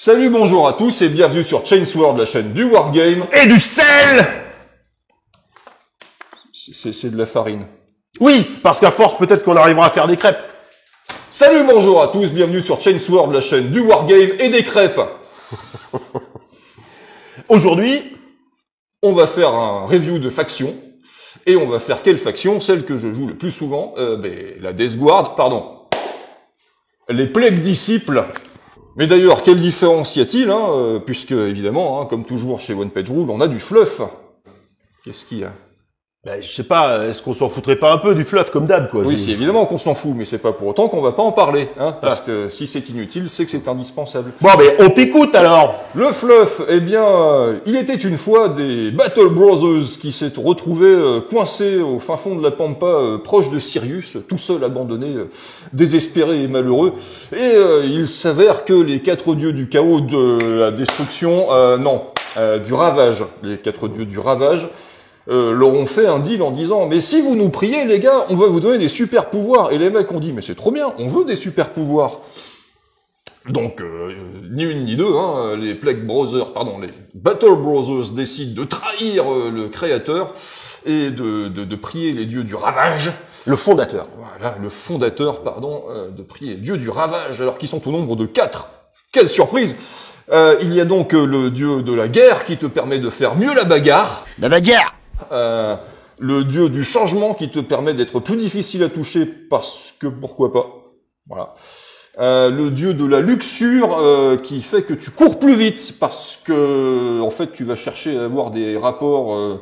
Salut, bonjour à tous et bienvenue sur Chainsword, la chaîne du Wargame. Et du sel! C'est de la farine. Oui, parce qu'à force, peut-être qu'on arrivera à faire des crêpes. Salut, bonjour à tous, bienvenue sur Chainsword, la chaîne du Wargame et des crêpes. Aujourd'hui, on va faire un review de faction. Et on va faire quelle faction? Celle que je joue le plus souvent, la Death Guard, pardon. Les Plague Disciples. Mais d'ailleurs, quelle différence y a-t-il, puisque, évidemment, comme toujours chez One Page Rule, on a du fluff. Qu'est-ce qu'il y a? je sais pas, est-ce qu'on s'en foutrait pas un peu du fluff comme d'hab, quoi? Oui, c'est évidemment qu'on s'en fout, mais c'est pas pour autant qu'on va pas en parler, parce que si c'est inutile, c'est que c'est indispensable. Bon, mais on t'écoute alors. Le fluff, eh bien, il était une fois des Battle Brothers qui s'est retrouvés coincés au fin fond de la pampa, proche de Sirius, tout seul, abandonné, désespéré et malheureux. Et il s'avère que les quatre dieux du chaos, de la destruction, du ravage, les quatre dieux du ravage, leur ont fait un deal en disant « Mais si vous nous priez, les gars, on va vous donner des super pouvoirs. » Et les mecs ont dit « Mais c'est trop bien, on veut des super pouvoirs. » Donc, ni une ni deux, les les Battle Brothers décident de trahir le créateur et de prier les dieux du ravage. Le fondateur. Voilà, le fondateur, de prier les dieux du ravage, alors qu'ils sont au nombre de 4. Quelle surprise! Il y a donc le dieu de la guerre qui te permet de faire mieux la bagarre. La bagarre! Le dieu du changement qui te permet d'être plus difficile à toucher parce que pourquoi pas. Voilà. Le dieu de la luxure qui fait que tu cours plus vite parce que en fait tu vas chercher à avoir des rapports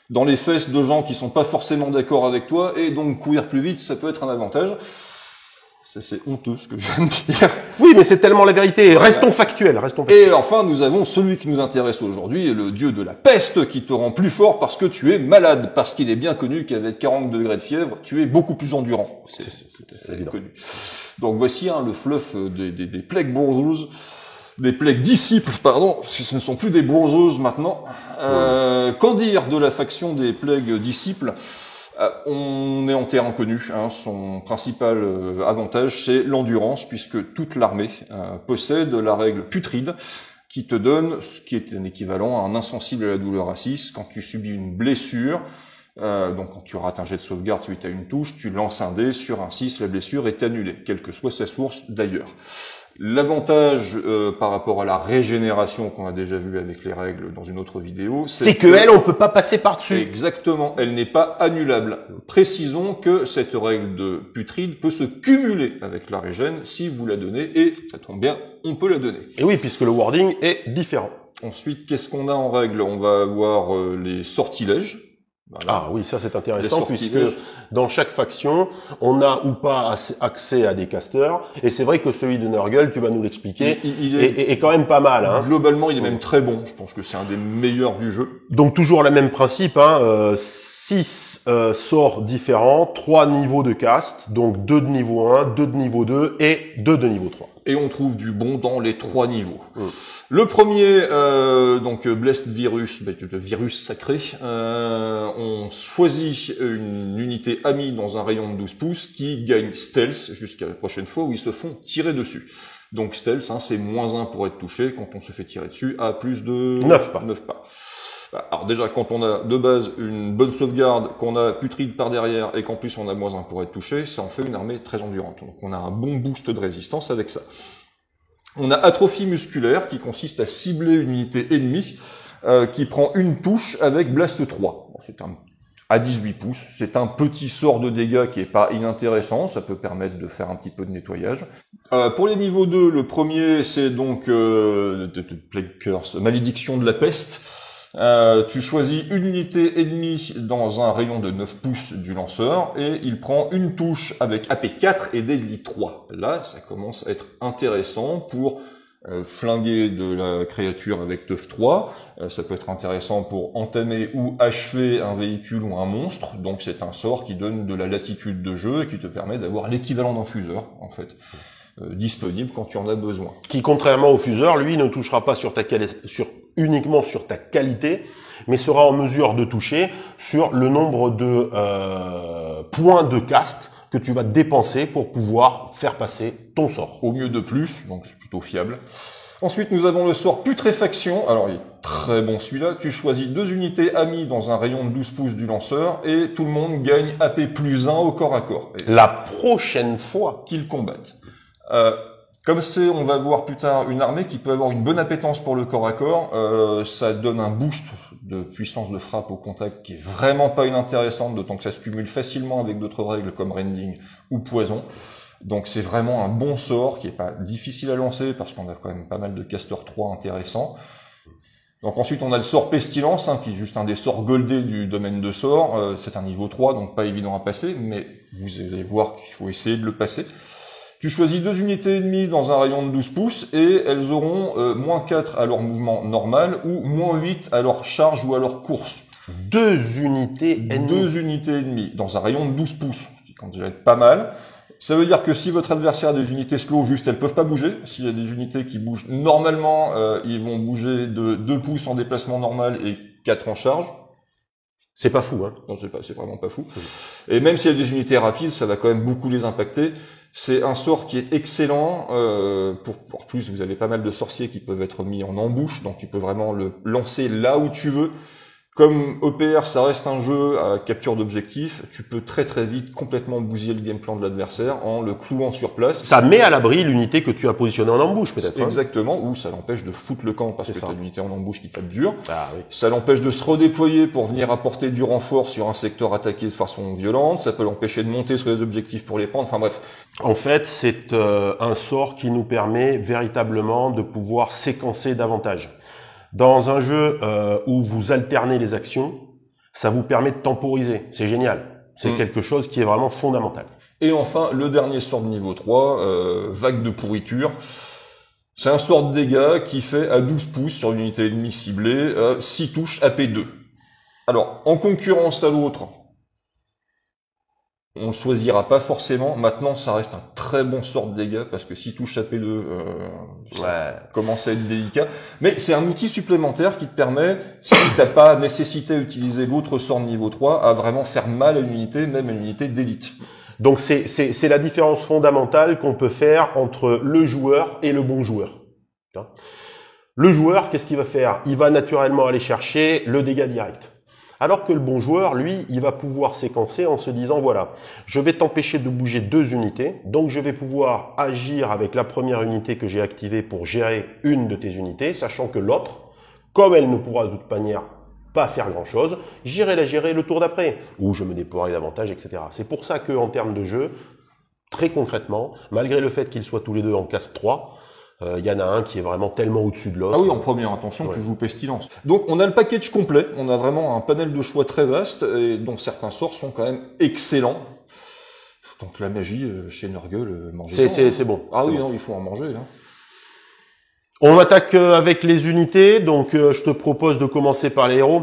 dans les fesses de gens qui sont pas forcément d'accord avec toi et donc courir plus vite ça peut être un avantage. C'est honteux ce que je viens de dire. Oui, mais c'est tellement la vérité. Restons factuels, Et enfin, nous avons celui qui nous intéresse aujourd'hui, le dieu de la peste, qui te rend plus fort parce que tu es malade, parce qu'il est bien connu qu'avec 40 degrés de fièvre, tu es beaucoup plus endurant. C'est connu. Donc voici le fluff des Plague Brothers, des Plague Disciples, ce ne sont plus des Brothers maintenant. Qu'en dire de la faction des Plague Disciples? On est en terrain inconnu. Son principal avantage, c'est l'endurance, puisque toute l'armée possède la règle putride, qui te donne ce qui est un équivalent à un insensible à la douleur à 6. Quand tu subis une blessure, donc quand tu rates un jet de sauvegarde suite à une touche, tu lances un dé sur un 6, la blessure est annulée, quelle que soit sa source d'ailleurs. L'avantage par rapport à la régénération qu'on a déjà vu avec les règles dans une autre vidéo, c'est que elle, on peut pas passer par-dessus. Exactement, elle n'est pas annulable. Précisons que cette règle de putride peut se cumuler avec la régène si vous la donnez, et ça tombe bien, on peut la donner. Et oui, puisque le wording est différent. Ensuite, qu'est-ce qu'on a en règle? On va avoir les sortilèges. Voilà. Ah oui, ça c'est intéressant puisque dans chaque faction, on a ou pas accès à des casters. Et c'est vrai que celui de Nurgle, tu vas nous l'expliquer, est quand même pas mal. Globalement, il est même très bon. Je pense que c'est un des meilleurs du jeu. Donc toujours le même principe, 6 sorts différents, 3 niveaux de cast, donc 2 de niveau 1, 2 de niveau 2 et 2 de niveau 3. Et on trouve du bon dans les 3 niveaux. Le premier, Blessed Virus, le virus sacré, on choisit une unité amie dans un rayon de 12 pouces qui gagne stealth jusqu'à la prochaine fois où ils se font tirer dessus. Donc stealth, c'est -1 pour être touché quand on se fait tirer dessus à plus de 9 pas. Alors déjà, quand on a de base une bonne sauvegarde, qu'on a putride par derrière et qu'en plus on a -1 pour être touché, ça en fait une armée très endurante. Donc on a un bon boost de résistance avec ça. On a atrophie musculaire qui consiste à cibler une unité ennemie qui prend une touche avec Blast 3. C'est à 18 pouces. C'est un petit sort de dégâts qui est pas inintéressant. Ça peut permettre de faire un petit peu de nettoyage. Pour les niveaux 2, le premier c'est donc Plague Curse, malédiction de la peste. Tu choisis une unité ennemie dans un rayon de 9 pouces du lanceur et il prend une touche avec AP 4 et Deadly 3. Là, ça commence à être intéressant pour flinguer de la créature avec Teuf 3. Ça peut être intéressant pour entamer ou achever un véhicule ou un monstre. Donc c'est un sort qui donne de la latitude de jeu et qui te permet d'avoir l'équivalent d'un fuseur, en fait. Disponible quand tu en as besoin. Qui, contrairement au fuseur, lui, ne touchera pas uniquement sur ta qualité, mais sera en mesure de toucher sur le nombre de points de cast que tu vas dépenser pour pouvoir faire passer ton sort. Au mieux de plus, donc c'est plutôt fiable. Ensuite, nous avons le sort Putréfaction. Alors, il est très bon celui-là. Tu choisis 2 unités amies dans un rayon de 12 pouces du lanceur et tout le monde gagne AP plus 1 au corps à corps. Et La prochaine fois qu'ils combattent. Comme on va voir plus tard, une armée qui peut avoir une bonne appétence pour le corps à corps, ça donne un boost de puissance de frappe au contact qui est vraiment pas inintéressante, d'autant que ça se cumule facilement avec d'autres règles comme Rending ou Poison. Donc c'est vraiment un bon sort qui est pas difficile à lancer parce qu'on a quand même pas mal de casters 3 intéressants. Donc ensuite on a le sort Pestilence, qui est juste un des sorts goldés du domaine de sort. C'est un niveau 3, donc pas évident à passer, mais vous allez voir qu'il faut essayer de le passer. Tu choisis 2 unités ennemies dans un rayon de 12 pouces et elles auront -4 à leur mouvement normal ou -8 à leur charge ou à leur course. 2 unités ennemies. 2 unités ennemies dans un rayon de 12 pouces, ce qui compte déjà être pas mal. Ça veut dire que si votre adversaire a des unités slow, juste elles peuvent pas bouger. S'il y a des unités qui bougent normalement, ils vont bouger de 2 pouces en déplacement normal et 4 en charge. C'est pas fou, hein. Non, c'est vraiment pas fou. Et même s'il y a des unités rapides, ça va quand même beaucoup les impacter. C'est un sort qui est excellent. En plus, vous avez pas mal de sorciers qui peuvent être mis en embouche, donc tu peux vraiment le lancer là où tu veux. Comme OPR, ça reste un jeu à capture d'objectifs, tu peux très très vite complètement bousiller le game plan de l'adversaire en le clouant sur place. Ça met à l'abri l'unité que tu as positionnée en embouche, peut-être. Exactement, ou ça l'empêche de foutre le camp parce que tu as une unité en embouche qui tape dur. Ah, oui. Ça l'empêche de se redéployer pour venir apporter du renfort sur un secteur attaqué de façon violente. Ça peut l'empêcher de monter sur les objectifs pour les prendre. Enfin bref. En fait, c'est un sort qui nous permet véritablement de pouvoir séquencer davantage. Dans un jeu où vous alternez les actions, ça vous permet de temporiser. C'est génial. C'est quelque chose qui est vraiment fondamental. Et enfin, le dernier sort de niveau 3, Vague de pourriture. C'est un sort de dégâts qui fait à 12 pouces sur l'unité ennemie ciblée, 6 touches AP2. Alors, en concurrence à l'autre, on le choisira pas forcément. Maintenant, ça reste un très bon sort de dégâts parce que 6 touches AP2, ça commence à être délicat. Mais c'est un outil supplémentaire qui te permet, si t'as pas nécessité à utiliser l'autre sort de niveau 3, à vraiment faire mal à une unité, même à une unité d'élite. Donc c'est la différence fondamentale qu'on peut faire entre le joueur et le bon joueur. Le joueur, qu'est-ce qu'il va faire? Il va naturellement aller chercher le dégât direct. Alors que le bon joueur, lui, il va pouvoir séquencer en se disant, voilà, je vais t'empêcher de bouger 2 unités, donc je vais pouvoir agir avec la première unité que j'ai activée pour gérer une de tes unités, sachant que l'autre, comme elle ne pourra de toute manière pas faire grand-chose, j'irai la gérer le tour d'après, où je me déploierai davantage, etc. C'est pour ça que, en termes de jeu, très concrètement, malgré le fait qu'ils soient tous les deux en caste 3, il y en a un qui est vraiment tellement au-dessus de l'autre. Ah oui, en première intention, tu joues Pestilence. Donc, on a le package complet. On a vraiment un panel de choix très vaste, et dont certains sorts sont quand même excellents. Donc, la magie, chez Nurgle, manger. C'est bon. Ah oui, bon. Non, il faut en manger. Hein. On attaque avec les unités. Donc, je te propose de commencer par les héros.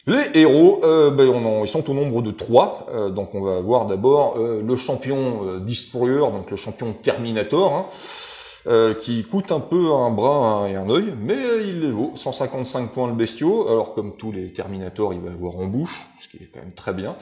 Les héros, ils sont au nombre de 3. Donc on va voir d'abord le champion Destroyer, donc le champion Terminator, qui coûte un peu un bras et un œil, mais il les vaut. 155 points le bestiau. Alors comme tous les Terminators, il va avoir en bouche, ce qui est quand même très bien.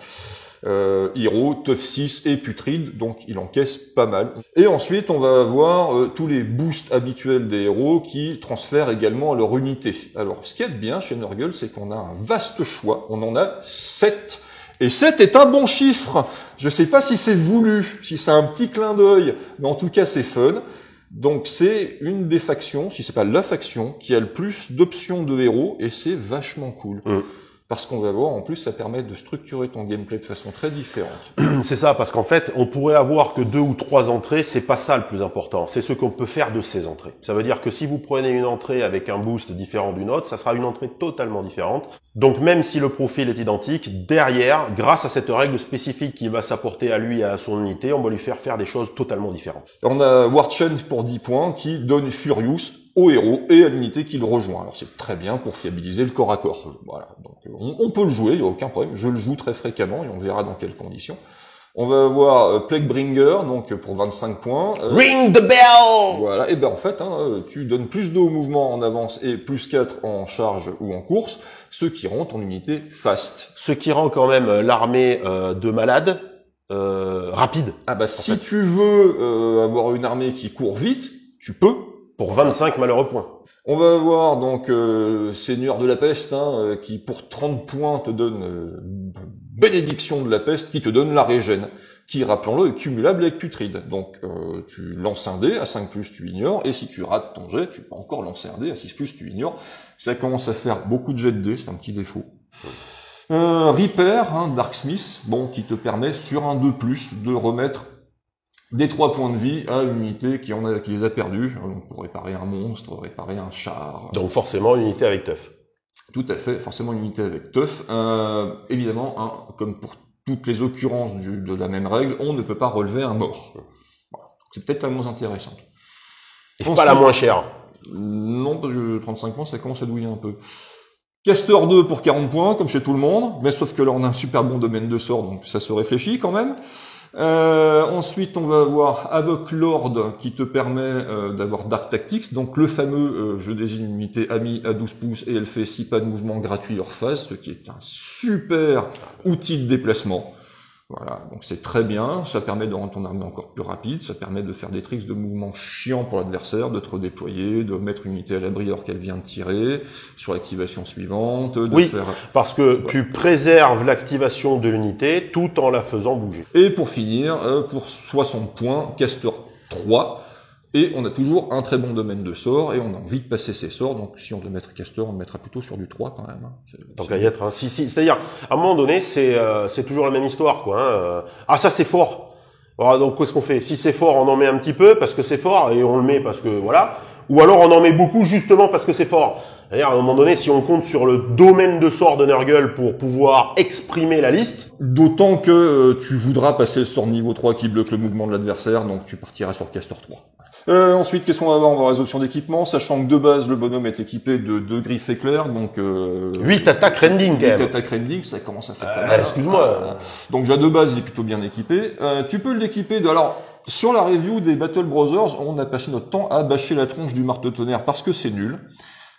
Hero, Tough 6 et Putride, donc il encaisse pas mal. Et ensuite, on va avoir tous les boosts habituels des héros qui transfèrent également à leur unité. Alors, ce qu'il y a de bien chez Nurgle, c'est qu'on a un vaste choix. On en a 7. Et 7 est un bon chiffre. Je sais pas si c'est voulu, si c'est un petit clin d'œil, mais en tout cas, c'est fun. Donc, c'est une des factions, si c'est pas la faction, qui a le plus d'options de héros, et c'est vachement cool. Parce qu'on va voir, en plus, ça permet de structurer ton gameplay de façon très différente. C'est ça, parce qu'en fait, on pourrait avoir que 2 ou 3 entrées, c'est pas ça le plus important. C'est ce qu'on peut faire de ces entrées. Ça veut dire que si vous prenez une entrée avec un boost différent d'une autre, ça sera une entrée totalement différente. Donc même si le profil est identique, derrière, grâce à cette règle spécifique qui va s'apporter à lui et à son unité, on va lui faire des choses totalement différentes. On a Warchain pour 10 points qui donne Furious au héros et à l'unité qui le rejoint. Alors c'est très bien pour fiabiliser le corps à corps. Voilà, donc on peut le jouer, il n'y a aucun problème. Je le joue très fréquemment et on verra dans quelles conditions. On va avoir Plaguebringer, donc pour 25 points. Ring the bell! Voilà, et ben en fait, tu donnes plus de haut mouvement en avance et plus 4 en charge ou en course, ce qui rend ton unité fast. Ce qui rend quand même l'armée de malades rapide. Ah bah si tu veux avoir une armée qui court vite, tu peux. Pour 25 malheureux points. On va avoir donc Seigneur de la Peste, qui pour 30 points te donne bénédiction de la peste, qui te donne la régène, qui, rappelons-le, est cumulable avec Putride. Donc tu lances un dé, à 5+, tu ignores, et si tu rates ton jet, tu peux encore lancer un dé, à 6+, tu ignores. Ça commence à faire beaucoup de jets de dés, c'est un petit défaut. Reaper, Darksmith, bon, qui te permet sur un 2+, de remettre des 3 points de vie à une unité qui les a perdus, donc pour réparer un monstre, réparer un char. Donc forcément une unité avec teuf. Tout à fait, forcément une unité avec teuf. Évidemment, comme pour toutes les occurrences de la même règle, on ne peut pas relever un mort. Voilà. C'est peut-être la moins intéressante. Pas la moins chère. Non, parce que 35 points, ça commence à douiller un peu. Caster 2 pour 40 points, comme chez tout le monde, mais sauf que là on a un super bon domaine de sort, donc ça se réfléchit quand même. Ensuite, on va avoir Havoc Lord qui te permet d'avoir Dark Tactics, donc le fameux je désigne une unité amie à 12 pouces et elle fait 6 pas de mouvement gratuit hors phase, ce qui est un super outil de déplacement. Voilà, donc c'est très bien, ça permet de rendre ton armée encore plus rapide, ça permet de faire des tricks de mouvement chiants pour l'adversaire, de te redéployer, de mettre une unité à l'abri alors qu'elle vient de tirer, sur l'activation suivante, de faire... parce que tu préserves l'activation de l'unité tout en la faisant bouger. Et pour finir, pour 60 points, Caster 3, et on a toujours un très bon domaine de sort, et on a envie de passer ses sorts, donc si on doit mettre Caster, on le mettra plutôt sur du 3 quand même. Tant qu'à y être, c'est-à-dire, à un moment donné, c'est toujours la même histoire, quoi. Ah, ça c'est fort. Alors, donc qu'est-ce qu'on fait? Si c'est fort, on en met un petit peu parce que c'est fort, et on le met parce que voilà. Ou alors on en met beaucoup justement parce que c'est fort. C'est-à-dire, à un moment donné, si on compte sur le domaine de sort de Nurgle pour pouvoir exprimer la liste. D'autant que tu voudras passer le sort niveau 3 qui bloque le mouvement de l'adversaire, donc tu partiras sur Caster 3. Ensuite, qu'est-ce qu'on va avoir? On va avoir les options d'équipement, sachant que de base, le bonhomme est équipé de 2 griffes éclairs, donc 8 attaques rending, quand même. 8 attaques rending, ça commence à faire pas mal. Excuse-moi. Donc déjà de base, il est plutôt bien équipé. Tu peux l'équiper de... Alors, sur la review des Battle Brothers, on a passé notre temps à bâcher la tronche du marteau-tonnerre parce que c'est nul.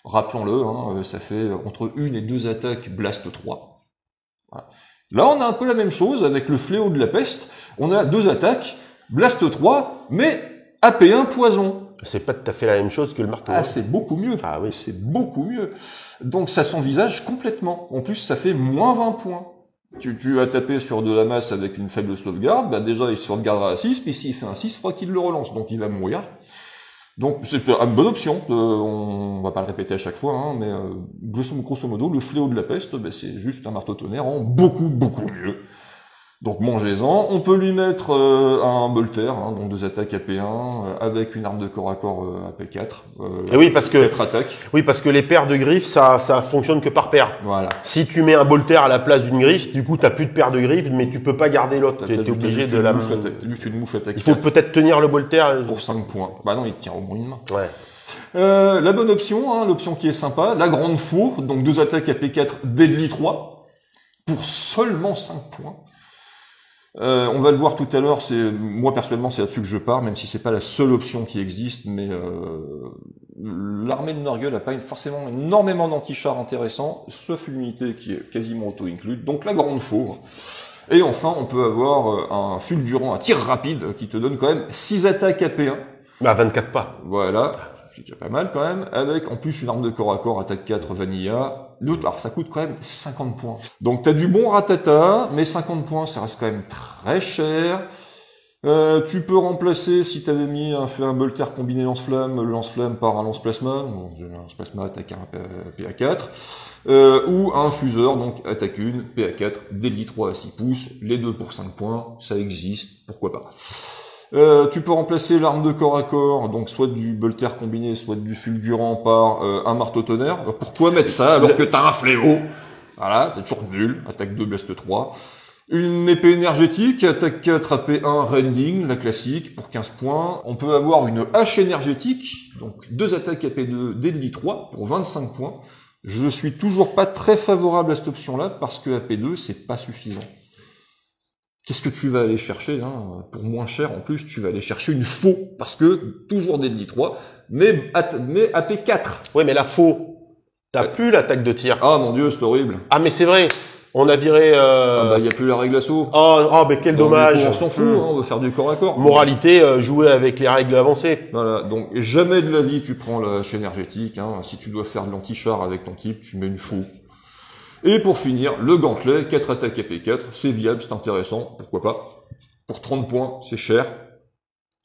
Rappelons-le, ça fait entre 1 et 2 attaques Blast 3. Voilà. Là, on a un peu la même chose avec le fléau de la peste. On a 2 attaques, Blast 3, mais AP1 poison. C'est pas tout à fait la même chose que le marteau. Ah, c'est beaucoup mieux. Ah oui. C'est beaucoup mieux. Donc, ça s'envisage complètement. En plus, ça fait moins 20 points. Tu as tapé sur de la masse avec une faible sauvegarde, bah déjà, il se sauvegardera à 6, puis s'il fait un 6, il faudra qu'il le relance, donc il va mourir. Donc, c'est une bonne option. On va pas le répéter à chaque fois, mais grosso modo, le fléau de la peste, c'est juste un marteau-tonnerre en beaucoup, beaucoup mieux. Donc, mangez-en. On peut lui mettre un bolter, donc 2 attaques AP1, avec une arme de corps à corps AP4. Et oui, parce que 4 attaques. Oui, parce que les paires de griffes, ça fonctionne que par paire. Voilà. Si tu mets un bolter à la place d'une griffe, du coup, t'as plus de paire de griffes, mais tu peux pas garder l'autre. T'es obligé de la... T'as juste une moufle attaque. Il faut peut-être tenir le bolter. Pour 5 points. Bah non, il tient au moins une main. Ouais. La bonne option, l'option qui est sympa, la grande faux, donc 2 attaques AP4, Deadly 3, pour seulement 5 points. On va le voir tout à l'heure, moi personnellement c'est là-dessus que je pars, même si c'est pas la seule option qui existe, mais l'armée de Nurgle n'a pas forcément énormément d'anti-chars intéressants, sauf une unité qui est quasiment auto-include, donc la grande fauve. Et enfin, on peut avoir un fulgurant, un tir rapide, qui te donne quand même 6 attaques AP1. Bah, 24 pas. Voilà, c'est déjà pas mal quand même, avec en plus une arme de corps à corps, attaque 4, vanilla. L'autre, alors ça coûte quand même 50 points. Donc t'as du bon ratata, mais 50 points, ça reste quand même très cher. Tu peux remplacer, si t'avais mis un bolter combiné lance-flamme, le lance-flamme par un lance-plasma, lance-plasma attaque 1, PA4, ou un fuseur, donc attaque 1, PA4, Deadly 3 à 6 pouces, les deux pour 5 points, ça existe, pourquoi pas. Tu peux remplacer l'arme de corps à corps, donc soit du bolter combiné, soit du fulgurant par un marteau-tonnerre. Pourquoi mettre ça alors que t'as un fléau? Voilà, t'es toujours nul, attaque 2, blast 3. Une épée énergétique, attaque 4, AP1, rending, la classique, pour 15 points. On peut avoir une hache énergétique, donc 2 attaques AP2, Deadly 3, pour 25 points. Je suis toujours pas très favorable à cette option-là, parce que AP2, c'est pas suffisant. Qu'est-ce que tu vas aller chercher, pour moins cher, en plus, tu vas aller chercher une faux, parce que, toujours Deadly 3, mais AP4. Ouais, mais la faux, t'as plus l'attaque de tir. Ah, mon Dieu, c'est horrible. Ah, mais c'est vrai. On a viré... il y a plus la règle assaut. Mais quel dommage. On s'en fout, on va faire du corps à corps. Moralité, jouer avec les règles avancées. Voilà, donc jamais de la vie tu prends la hache énergétique. Si tu dois faire de l'anti-char avec ton type, tu mets une faux. Et pour finir, le gantelet, 4 attaques AP4, c'est viable, c'est intéressant, pourquoi pas. Pour 30 points, c'est cher.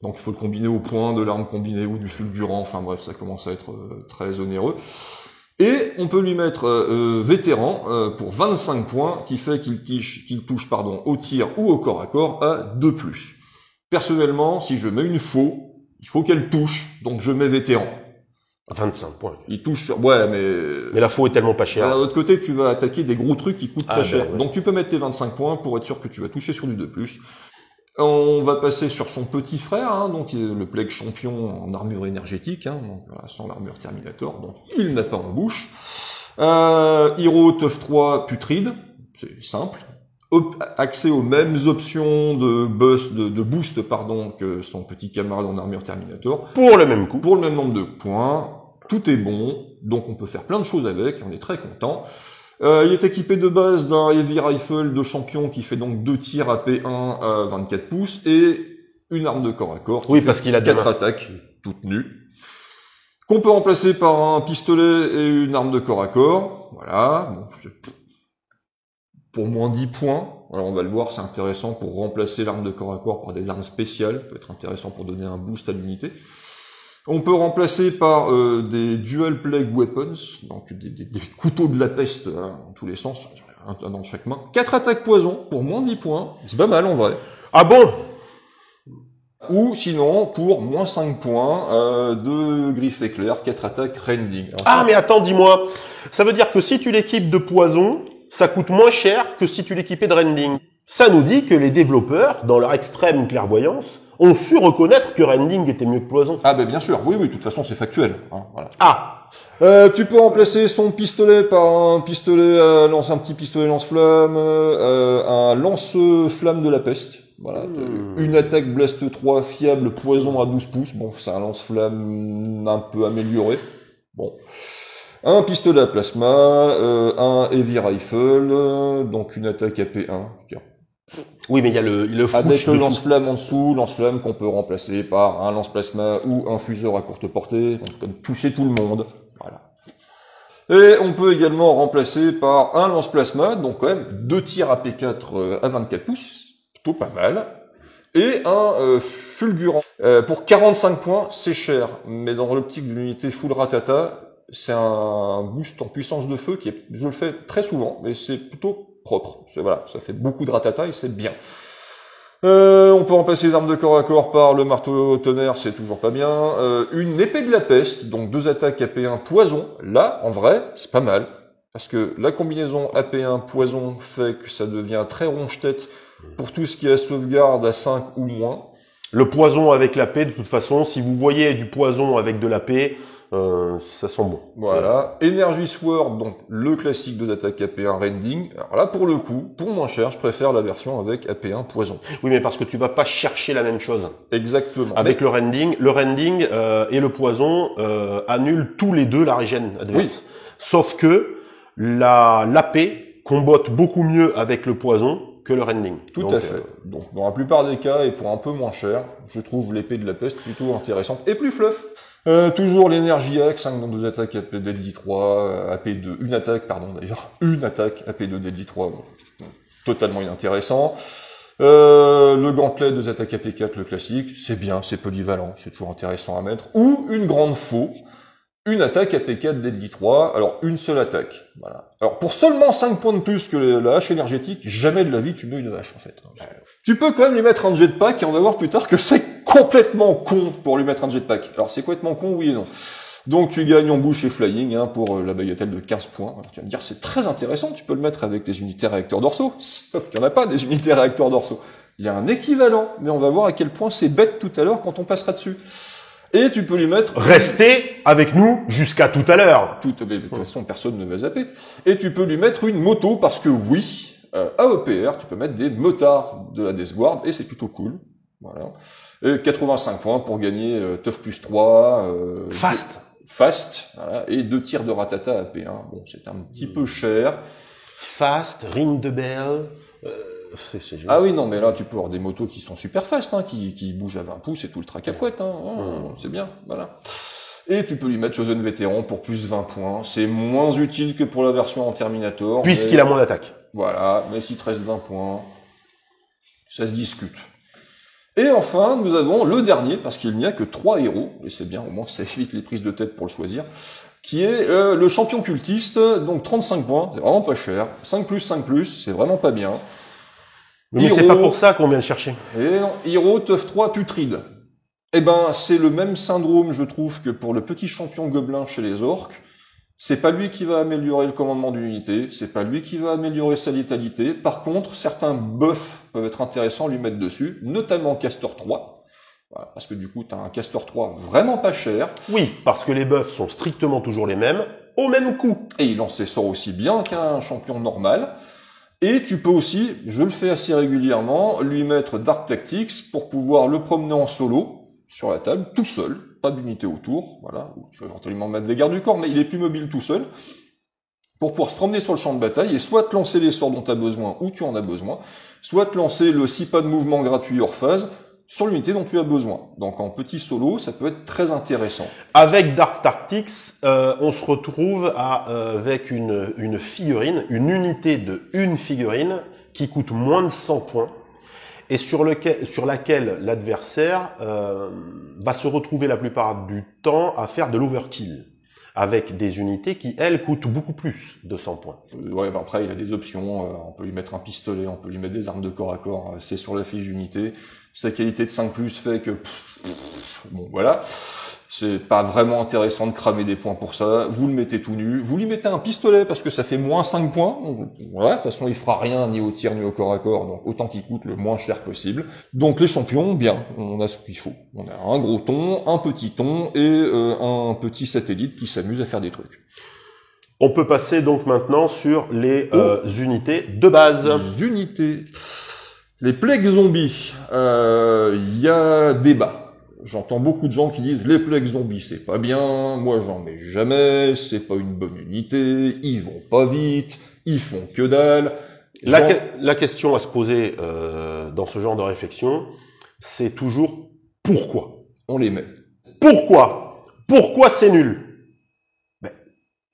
Donc il faut le combiner au point de l'arme combinée ou du fulgurant, enfin bref, ça commence à être très onéreux. Et on peut lui mettre vétéran pour 25 points, qui fait qu'il touche au tir ou au corps à corps à 2+. Personnellement, si je mets une faux, il faut qu'elle touche, donc je mets vétéran. 25 points. Il touche sur... Ouais, mais la faux est tellement pas chère. D'un autre côté, tu vas attaquer des gros trucs qui coûtent très cher. Ouais. Donc tu peux mettre tes 25 points pour être sûr que tu vas toucher sur du 2+. On va passer sur son petit frère, donc le Plague champion en armure énergétique, donc voilà, sans l'armure Terminator, donc il n'a pas en bouche. Hero Tough 3 putride, c'est simple. Accès aux mêmes options de boost que son petit camarade en armure Terminator. Pour le même coup. Pour le même nombre de points. Tout est bon, donc on peut faire plein de choses avec, on est très content. Il est équipé de base d'un Heavy Rifle de champion qui fait donc 2 tirs à P1 à 24 pouces et une arme de corps à corps qui parce qu'il a 4 attaques toutes nues. Qu'on peut remplacer par un pistolet et une arme de corps à corps. Voilà. Pour moins 10 points. Alors on va le voir, c'est intéressant pour remplacer l'arme de corps à corps par des armes spéciales. Ça peut être intéressant pour donner un boost à l'unité. On peut remplacer par des Dual Plague Weapons, donc des couteaux de la peste dans tous les sens, un dans chaque main. 4 attaques poison pour moins 10 points, c'est pas mal en vrai. Ah bon? Ou sinon, pour moins 5 points, 2 griffes éclairs, 4 attaques rending. Mais attends, dis-moi, ça veut dire que si tu l'équipes de poison, ça coûte moins cher que si tu l'équipais de rending. Ça nous dit que les développeurs, dans leur extrême clairvoyance, ont su reconnaître que rending était mieux que poison. Bien sûr, oui, de toute façon c'est factuel. Voilà. Tu peux remplacer son pistolet par un pistolet un petit pistolet lance-flamme, un lance-flamme de la peste. Voilà, une attaque Blast 3 fiable poison à 12 pouces. Bon, c'est un lance-flamme un peu amélioré. Bon. Un pistolet à plasma, un Heavy Rifle, donc une attaque AP1. Oui, mais il y a le fouch avec le lance-flamme en dessous, lance-flamme qu'on peut remplacer par un lance-plasma ou un fuseur à courte portée, donc comme toucher tout le monde. Voilà. Et on peut également remplacer par un lance-plasma, donc quand même 2 tirs à P4 à 24 pouces, plutôt pas mal. Et un fulgurant. Pour 45 points, c'est cher, mais dans l'optique d'une unité full ratata, c'est un boost en puissance de feu je le fais très souvent, mais c'est plutôt propre. Voilà, ça fait beaucoup de ratata et c'est bien. On peut remplacer les armes de corps à corps par le marteau tonnerre, c'est toujours pas bien. Une épée de la peste, donc 2 attaques AP1 poison. Là, en vrai, c'est pas mal. Parce que la combinaison AP1 poison fait que ça devient très ronge-tête pour tout ce qui est sauvegarde à 5 ou moins. Le poison avec la paix, de toute façon, si vous voyez du poison avec de la paix, ça sent bon. Voilà. Energy Sword, donc le classique de l'attaque AP1 Rending. Alors là, pour le coup, pour moins cher, je préfère la version avec AP1 poison. Oui, mais parce que tu vas pas chercher la même chose. Exactement. Avec le rending et le poison annulent tous les deux la régène adverse. Oui. Sauf que l'AP combotte beaucoup mieux avec le poison que le rending. Tout à fait. Donc, dans la plupart des cas, et pour un peu moins cher, je trouve l'épée de la peste plutôt intéressante et plus fluff. Toujours l'énergie hack, 5 dans 2 attaques AP Deadly 3, AP2, une attaque AP2 Deadly 3, donc, totalement inintéressant. Le gantelet, 2 attaques AP4, le classique, c'est bien, c'est polyvalent, c'est toujours intéressant à mettre. Ou une grande faux, une attaque AP4 Deadly 3, alors une seule attaque. Voilà. Alors pour seulement 5 points de plus que la hache énergétique, jamais de la vie tu mets une hache en fait. Tu peux quand même lui mettre un jetpack et on va voir plus tard que c'est complètement con pour lui mettre un jetpack. Alors c'est complètement con, oui et non. Donc tu gagnes en bouche et flying pour la bagatelle de 15 points. Alors, tu vas me dire c'est très intéressant, tu peux le mettre avec des unités réacteurs dorsaux. Sauf qu'il n'y en a pas des unités réacteurs dorsaux. Il y a un équivalent, mais on va voir à quel point c'est bête tout à l'heure quand on passera dessus. Et tu peux lui mettre... Restez avec nous jusqu'à tout à l'heure. De toute façon, personne ne va zapper. Et tu peux lui mettre une moto, parce que oui, à EPR, tu peux mettre des motards de la Death Guard, et c'est plutôt cool. Voilà. Et 85 points pour gagner Tough plus 3. Fast. Voilà, et 2 tirs de ratata à P1. Bon, c'est un petit peu cher. fast, ring the bell. Ah oui, non, mais là, tu peux avoir des motos qui sont super fast, hein, qui bougent à 20 pouces et tout le tracapouette, hein. C'est bien, voilà. Et tu peux lui mettre Chosen Vétéran pour plus 20 points. C'est moins utile que pour la version en Terminator. Puisqu'il a moins d'attaque. Voilà, mais s'il te reste 20 points, ça se discute. Et enfin, nous avons le dernier, parce qu'il n'y a que 3 héros, et c'est bien, au moins ça évite les prises de tête pour le choisir, qui est le champion cultiste, donc 35 points, c'est vraiment pas cher, 5+, c'est vraiment pas bien. Mais c'est pas pour ça qu'on vient le chercher. Et non, Hero, Teuf 3, Putride. Eh ben, c'est le même syndrome, je trouve, que pour le petit champion gobelin chez les orques. C'est pas lui qui va améliorer le commandement d'une unité, c'est pas lui qui va améliorer sa létalité. Par contre, certains buffs peuvent être intéressants à lui mettre dessus, notamment Castor 3. Voilà, parce que du coup, t'as un Castor 3 vraiment pas cher. Oui, parce que les buffs sont strictement toujours les mêmes, au même coût. Et il en sort aussi bien qu'un champion normal. Et tu peux aussi, je le fais assez régulièrement, lui mettre Dark Tactics pour pouvoir le promener en solo, sur la table, tout seul, pas d'unité autour, voilà, ou tu peux éventuellement mettre des gardes du corps, mais il est plus mobile tout seul, pour pouvoir se promener sur le champ de bataille, et soit te lancer les sorts dont tu as besoin, ou tu en as besoin, soit te lancer le 6 pas de mouvement gratuit hors phase, sur l'unité dont tu as besoin. Donc en petit solo, ça peut être très intéressant. Avec Dark Tactics, on se retrouve avec une figurine, une unité de une figurine, qui coûte moins de 100 points, et sur laquelle l'adversaire va se retrouver la plupart du temps à faire de l'overkill, avec des unités qui, elles, coûtent beaucoup plus de 100 points. Ouais, ben après, il a des options, on peut lui mettre un pistolet, on peut lui mettre des armes de corps à corps, c'est sur la fiche d'unité. Sa qualité de 5+, fait que... bon, voilà. C'est pas vraiment intéressant de cramer des points pour ça. Vous le mettez tout nu. Vous lui mettez un pistolet parce que ça fait moins 5 points. Donc, voilà, de toute façon, il fera rien ni au tir ni au corps à corps. Donc, autant qu'il coûte le moins cher possible. Donc, les champions, bien. On a ce qu'il faut. On a un gros ton, un petit ton et un petit satellite qui s'amuse à faire des trucs. On peut passer donc maintenant sur les unités de base. Les unités. Les plagues zombies. Y a débat. J'entends beaucoup de gens qui disent les plagues zombies c'est pas bien, moi j'en mets jamais, c'est pas une bonne unité, ils vont pas vite, ils font que dalle. La question à se poser dans ce genre de réflexion, c'est toujours pourquoi on les met. Pourquoi c'est nul? Ben,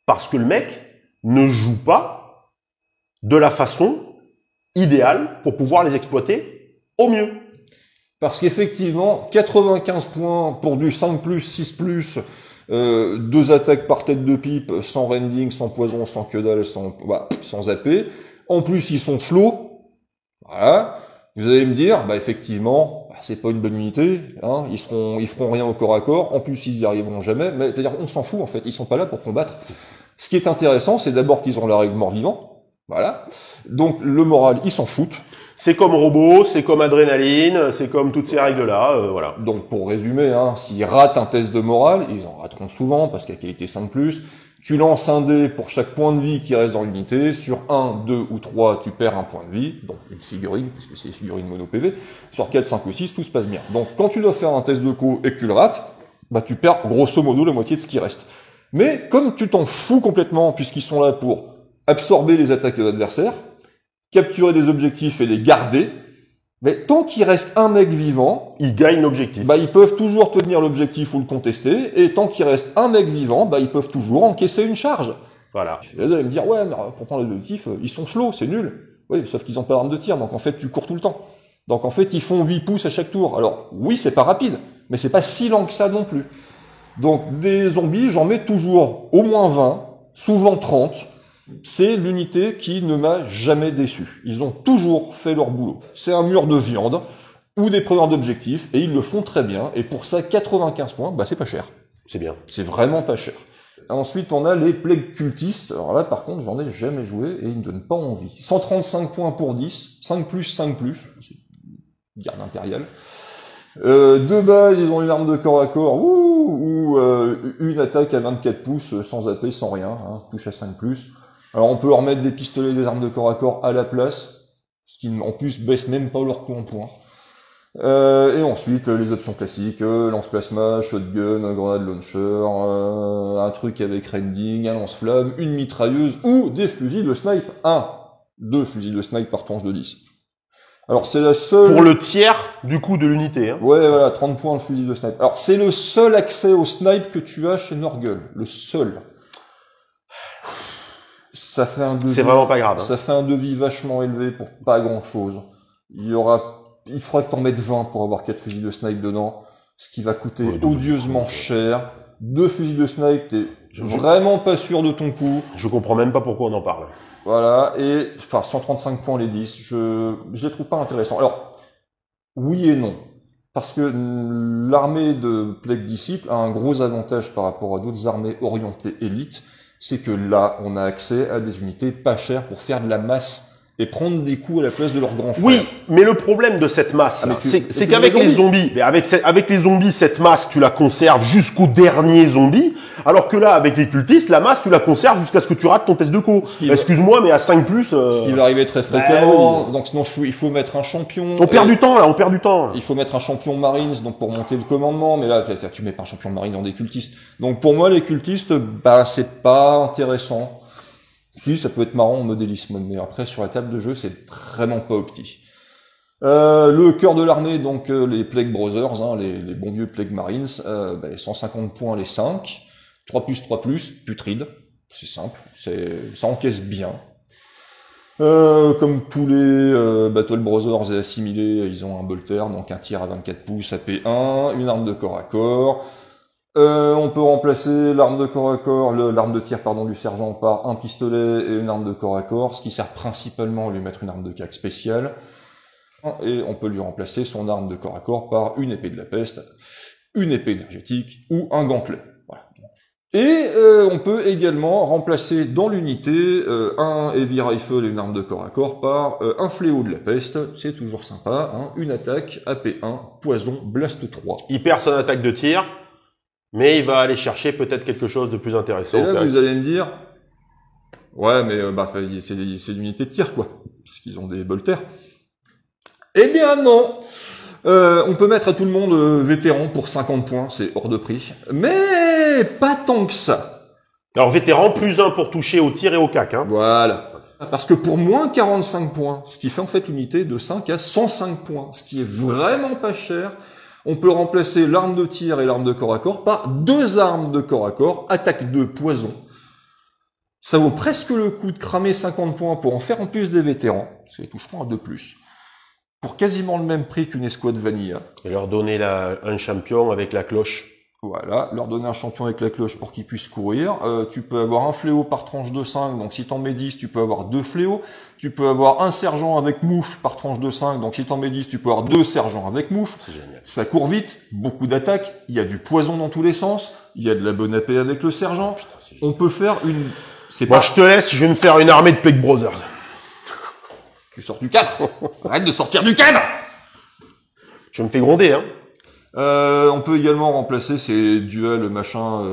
parce que le mec ne joue pas de la façon idéale pour pouvoir les exploiter au mieux. Parce qu'effectivement, 95 points pour du 5+, 6+, 2 attaques par tête de pipe, sans rending, sans poison, sans que dalle, sans AP. En plus, ils sont slow. Voilà. Vous allez me dire, effectivement, c'est pas une bonne unité, hein. Ils feront rien au corps à corps. En plus, ils y arriveront jamais. Mais, c'est-à-dire, on s'en fout, en fait. Ils sont pas là pour combattre. Ce qui est intéressant, c'est d'abord qu'ils ont la règle mort-vivant. Voilà. Donc, le moral, ils s'en foutent. C'est comme Robot, c'est comme Adrénaline, c'est comme toutes ces règles-là, voilà. Donc, pour résumer, hein, s'ils ratent un test de morale, ils en rateront souvent, parce qu'il y a qualité 5+, tu lances un dé pour chaque point de vie qui reste dans l'unité, sur 1, 2 ou 3, tu perds un point de vie, donc une figurine, parce que c'est une figurine mono PV, sur 4, 5 ou 6, tout se passe bien. Donc, quand tu dois faire un test de co et que tu le rates, tu perds grosso modo la moitié de ce qui reste. Mais, comme tu t'en fous complètement, puisqu'ils sont là pour absorber les attaques de l'adversaire, capturer des objectifs et les garder, mais tant qu'il reste un mec vivant, ils gagnent l'objectif. Ils peuvent toujours tenir l'objectif ou le contester, et tant qu'il reste un mec vivant, ils peuvent toujours encaisser une charge. Voilà. Vous allez me dire, ouais, mais pour prendre l'objectif, ils sont slow, c'est nul. Oui, sauf qu'ils ont pas d'arme de tir, donc en fait, tu cours tout le temps. Donc en fait, ils font 8 pouces à chaque tour. Alors, oui, c'est pas rapide, mais c'est pas si lent que ça non plus. Donc, des zombies, j'en mets toujours au moins 20, souvent 30, c'est l'unité qui ne m'a jamais déçu. Ils ont toujours fait leur boulot. C'est un mur de viande ou des preneurs d'objectifs et ils le font très bien. Et pour ça, 95 points, c'est pas cher. C'est bien. C'est vraiment pas cher. Ensuite, on a les plagues cultistes. Alors là, par contre, j'en ai jamais joué et ils me donnent pas envie. 135 points pour 10, 5+, garde impériale. De base, ils ont une arme de corps à corps, ou une attaque à 24 pouces, sans AP, sans rien, hein, touche à 5+. Alors on peut leur mettre des pistolets et des armes de corps à corps à la place, ce qui en plus baisse même pas leur coût en points. Et ensuite les options classiques, lance-plasma, shotgun, grenade launcher, un truc avec rending, un lance-flamme, une mitrailleuse ou des fusils de snipe. 1, 2 fusils de snipe par tranche de 10. Alors c'est la seule... Pour le tiers du coût de l'unité. Hein. Ouais, voilà, 30 points le fusil de snipe. Alors c'est le seul accès au snipe que tu as chez Nurgle. Le seul. Ça fait un devis... C'est vraiment pas grave. Hein. Ça fait un devis vachement élevé pour pas grand chose. Il faudra que t'en mettes 20 pour avoir 4 fusils de snipe dedans. Ce qui va coûter odieusement cher. 2 fusils de snipe, t'es vraiment pas sûr de ton coup. Je comprends même pas pourquoi on en parle. Voilà, et enfin 135 points les 10, je les trouve pas intéressants. Alors, oui et non. Parce que l'armée de Plague Disciple a un gros avantage par rapport à d'autres armées orientées élites, c'est que là, on a accès à des unités pas chères pour faire de la masse et prendre des coups à la place de leurs grands frères. Oui, mais le problème de cette masse, c'est qu'avec les zombies, mais avec les zombies, cette masse, tu la conserves jusqu'au dernier zombie, alors que là, avec les cultistes, la masse, tu la conserves jusqu'à ce que tu rates ton test de co. Excuse-moi, mais à 5+... Ce qui va arriver très fréquemment, donc sinon il faut mettre un champion... On perd du temps, là, on perd du temps. Il faut mettre un champion Marines, donc pour monter le commandement, mais là, tu mets pas un champion Marines dans des cultistes. Donc pour moi, les cultistes, bah c'est pas intéressant. Si, ça peut être marrant en modélisme, mais après, sur la table de jeu, c'est vraiment pas opti. Le cœur de l'armée, donc les Plague Brothers, hein, les bons vieux Plague Marines, 150 points les 5, 3+3+, putride, c'est simple, ça encaisse bien. Comme tous les Battle Brothers et assimilés, ils ont un bolter, donc un tir à 24 pouces AP1, une arme de corps à corps. On peut remplacer l'arme de corps à corps, l'arme de tir du sergent par un pistolet et une arme de corps à corps, ce qui sert principalement à lui mettre une arme de cac spéciale. Et on peut lui remplacer son arme de corps à corps par une épée de la peste, une épée énergétique ou un gantelet. Voilà. Et on peut également remplacer dans l'unité un heavy rifle et une arme de corps à corps par un fléau de la peste, c'est toujours sympa, hein, une attaque AP1, poison, blast 3. Il perd son attaque de tir. Mais il va aller chercher peut-être quelque chose de plus intéressant. Et là, vous allez me dire, ouais, mais c'est des unités de tir, quoi, puisqu'ils ont des bolters. Eh bien non. On peut mettre à tout le monde vétéran pour 50 points, c'est hors de prix, mais pas tant que ça. Alors vétéran plus 1 pour toucher au tir et au cac, hein. Voilà. Parce que pour moins 45 points, ce qui fait en fait une unité de 5 à 105 points, ce qui est vraiment pas cher. On peut remplacer l'arme de tir et l'arme de corps à corps par 2 armes de corps à corps, attaque 2, poison. Ça vaut presque le coup de cramer 50 points pour en faire en plus des vétérans, parce qu'ils toucheront à 2+. Pour quasiment le même prix qu'une escouade vanilla. Et leur donner un champion avec la cloche. Voilà, leur donner un champion avec la cloche pour qu'ils puissent courir. Tu peux avoir un fléau par tranche de 5, donc si t'en mets 10, tu peux avoir 2 fléaux. Tu peux avoir un sergent avec moufle par tranche de 5, donc si t'en mets 10, tu peux avoir 2 sergents avec moufle. Ça court vite, beaucoup d'attaques, il y a du poison dans tous les sens, il y a de la bonne AP avec le sergent. On peut faire une... Moi, je te laisse, je vais me faire une armée de Plague Brothers. Tu sors du cadre. Arrête de sortir du cadre. Je me fais gronder, hein. On peut également remplacer ces duels machin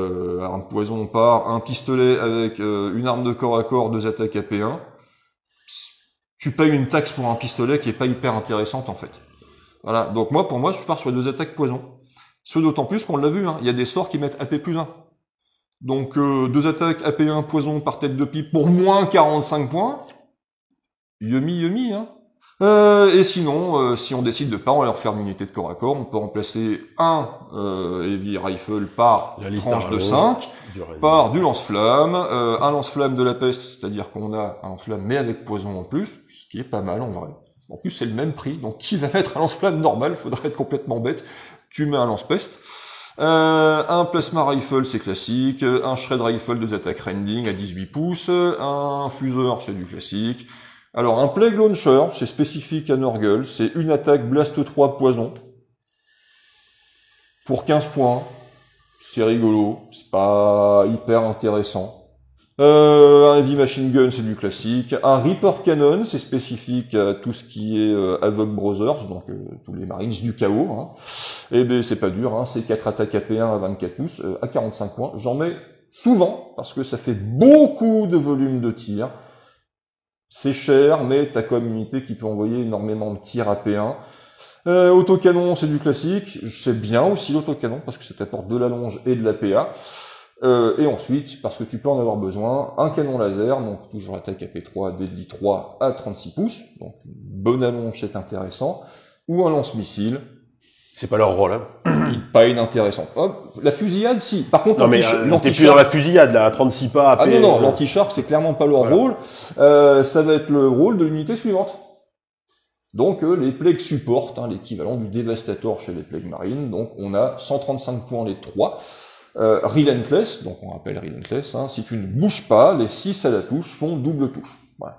arme poison par un pistolet avec une arme de corps à corps, 2 attaques AP1. Tu payes une taxe pour un pistolet qui est pas hyper intéressante en fait. Voilà, donc pour moi, je pars sur les 2 attaques poison. Ce d'autant plus qu'on l'a vu, hein, il y a des sorts qui mettent AP plus 1. Donc 2 attaques AP1 poison par tête de pipe pour moins 45 points. Yummy, hein. Et sinon, si on décide de pas leur faire une unité de corps à corps, on peut remplacer un heavy rifle par tranche de 5, par du lance-flamme, un lance-flamme de la peste, c'est-à-dire qu'on a un lance-flamme mais avec poison en plus, ce qui est pas mal en vrai. En plus, c'est le même prix, donc qui va mettre un lance-flamme normal, faudrait être complètement bête. Tu mets un lance-peste. Un plasma rifle, c'est classique. Un shred rifle, 2 attaques rending à 18 pouces. Un fuseur, c'est du classique. Alors, un Plague Launcher, c'est spécifique à Nurgle, c'est une attaque Blast 3 poison. Pour 15 points. C'est rigolo, c'est pas hyper intéressant. Un Heavy Machine Gun, c'est du classique. Un Reaper Cannon, c'est spécifique à tout ce qui est Havoc Brothers, donc tous les Marines du chaos. Hein. Et ben c'est pas dur, hein, c'est 4 attaques AP1 à 24 pouces, à 45 points. J'en mets souvent, parce que ça fait beaucoup de volume de tir. C'est cher, mais t'as comme unité qui peut envoyer énormément de tirs AP1. Autocanon, c'est du classique. C'est bien aussi l'autocanon, parce que ça t'apporte de la longe et de la PA. Ouais. Et ensuite, parce que tu peux en avoir besoin, un canon laser, donc toujours attaque AP3, Deadly 3 à 36 pouces, donc une bonne allonge, c'est intéressant, ou un lance-missile. C'est pas leur rôle, hein. Pas inintéressant. Hop, la fusillade, si. Par contre, Non mais t'es plus dans la fusillade là, à 36 pas. Ah non, l'anti-char, c'est clairement pas leur rôle. Ça va être le rôle de l'unité suivante. Donc les Plague Support, l'équivalent du Devastator chez les Plague Marines. Donc on a 135 points les 3. Relentless, donc on rappelle Relentless, si tu ne bouges pas, les 6 à la touche font double touche. Voilà.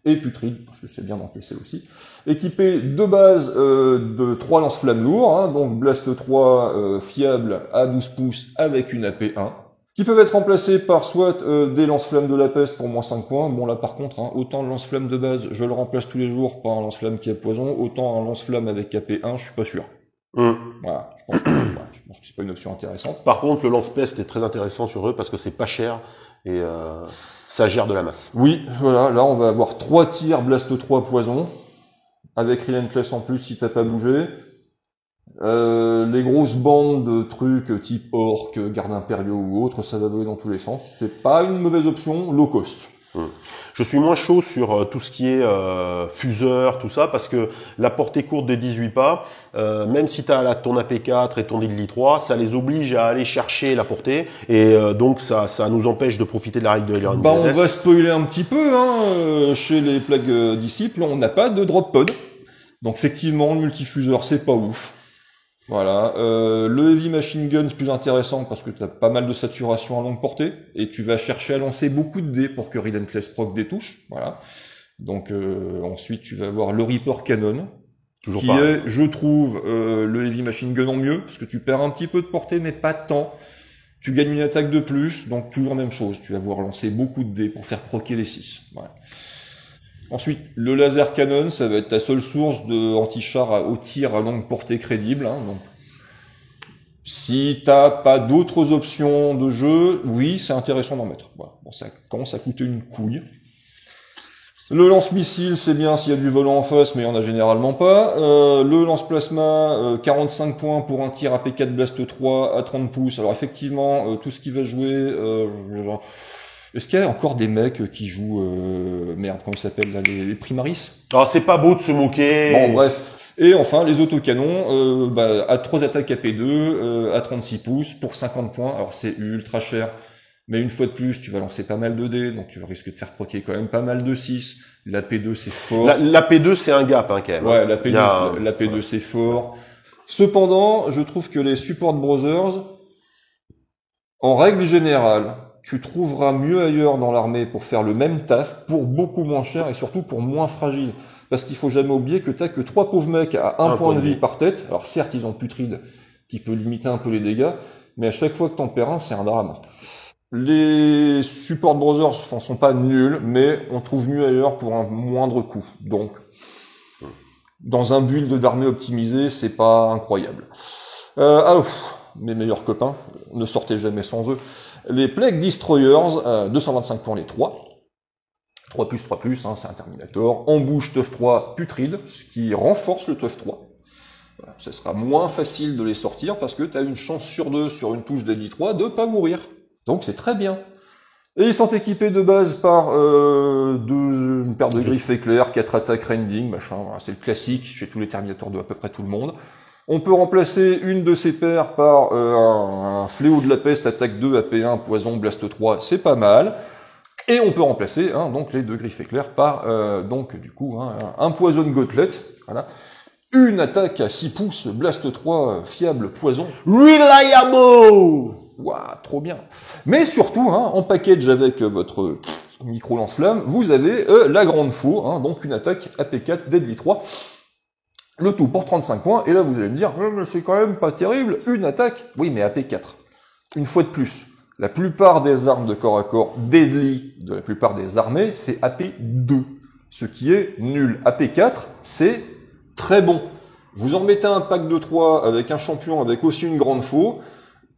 Et Putride, parce que c'est bien encaissé aussi. Équipé de base de 3 lance-flammes lourds, donc Blast 3 fiable à 12 pouces avec une AP1, qui peuvent être remplacés par soit des lance-flammes de la peste pour moins 5 points. Bon là par contre, autant le lance-flamme de base, je le remplace tous les jours par un lance-flamme qui a poison, autant un lance-flamme avec AP1, je suis pas sûr. Voilà, je pense que c'est pas une option intéressante. Par contre, le lance-peste est très intéressant sur eux parce que c'est pas cher et ça gère de la masse. Oui, voilà, là on va avoir 3 tirs Blast 3 poison, avec Relentless en plus si t'as pas bougé. Les grosses bandes de trucs type orc, gardes impériaux ou autres, ça va voler dans tous les sens. C'est pas une mauvaise option, low cost. Je suis moins chaud sur tout ce qui est fuseur, tout ça, parce que la portée courte des 18 pas, même si tu as ton AP4 et ton Deadly 3, ça les oblige à aller chercher la portée, et donc ça nous empêche de profiter de la règle de l'Iron. On va spoiler un petit peu, chez les plagues disciples, on n'a pas de drop pod. Donc effectivement, le multifuseur, c'est pas ouf. Voilà, le Heavy Machine Gun c'est plus intéressant parce que tu as pas mal de saturation à longue portée et tu vas chercher à lancer beaucoup de dés pour que Relentless proc des touches, voilà. Donc ensuite tu vas avoir le Reaper Cannon, qui est, je trouve, le Heavy Machine Gun en mieux parce que tu perds un petit peu de portée mais pas tant. Tu gagnes une attaque de plus, donc toujours même chose, tu vas avoir lancer beaucoup de dés pour faire proquer les 6. Voilà. Ensuite, le laser cannon, ça va être ta seule source de anti-char au tir à longue portée crédible. Donc, si t'as pas d'autres options de jeu, oui, c'est intéressant d'en mettre. Voilà. Bon, ça commence à coûter une couille. Le lance-missile, c'est bien s'il y a du volant en face, mais il y en a généralement pas. Le lance-plasma, 45 points pour un tir AP4 Blast 3 à 30 pouces. Alors effectivement, tout ce qui va jouer... Est-ce qu'il y a encore des mecs qui jouent, merde, comment ils s'appellent là, les Primaris? Ah, c'est pas beau de se moquer. Bon, bref. Et enfin, les autocanons, à 3 attaques AP2, à 36 pouces, pour 50 points. Alors, c'est ultra cher. Mais une fois de plus, tu vas lancer pas mal de dés, donc tu risques de faire proquer quand même pas mal de 6. La P2, c'est fort. La P2, c'est un gap, quand même. Ouais, la P2, c'est fort. Cependant, je trouve que les Support Brothers, en règle générale, tu trouveras mieux ailleurs dans l'armée pour faire le même taf, pour beaucoup moins cher et surtout pour moins fragile. Parce qu'il faut jamais oublier que t'as que 3 pauvres mecs à 1 point de vie par tête. Alors certes, ils ont Putride qui peut limiter un peu les dégâts, mais à chaque fois que t'en perds un, c'est un drame. Les Support Brothers sont pas nuls, mais on trouve mieux ailleurs pour un moindre coût. Donc, dans un build d'armée optimisé, c'est pas incroyable. Mes meilleurs copains, ne sortez jamais sans eux. Les Plague Destroyers, 225 points les 3. 3+, c'est un Terminator. Embouche Tough 3 Putride, ce qui renforce le Tough 3. Voilà, ça sera moins facile de les sortir parce que tu as une chance sur 2 sur une touche Deadly 3 de pas mourir. Donc c'est très bien. Et ils sont équipés de base par une paire de griffes éclairs, 4 attaques rending, machin. Voilà, c'est le classique chez tous les Terminators de à peu près tout le monde. On peut remplacer une de ces paires par un fléau de la peste, attaque 2, AP1, poison, blast 3, c'est pas mal. Et on peut remplacer donc les 2 griffes éclairs par un poison gauntlet, voilà. Une attaque à 6 pouces, blast 3, fiable, poison. Reliable! Waouh, trop bien. Mais surtout, en package avec votre micro lance-flamme, vous avez la grande faux, donc une attaque AP4 Deadly 3. Le tout pour 35 points, et là vous allez me dire, c'est quand même pas terrible, une attaque. Oui, mais AP4. Une fois de plus, la plupart des armes de corps à corps Deadly de la plupart des armées, c'est AP2. Ce qui est nul. AP4, c'est très bon. Vous en mettez un pack de 3 avec un champion avec aussi une grande faux,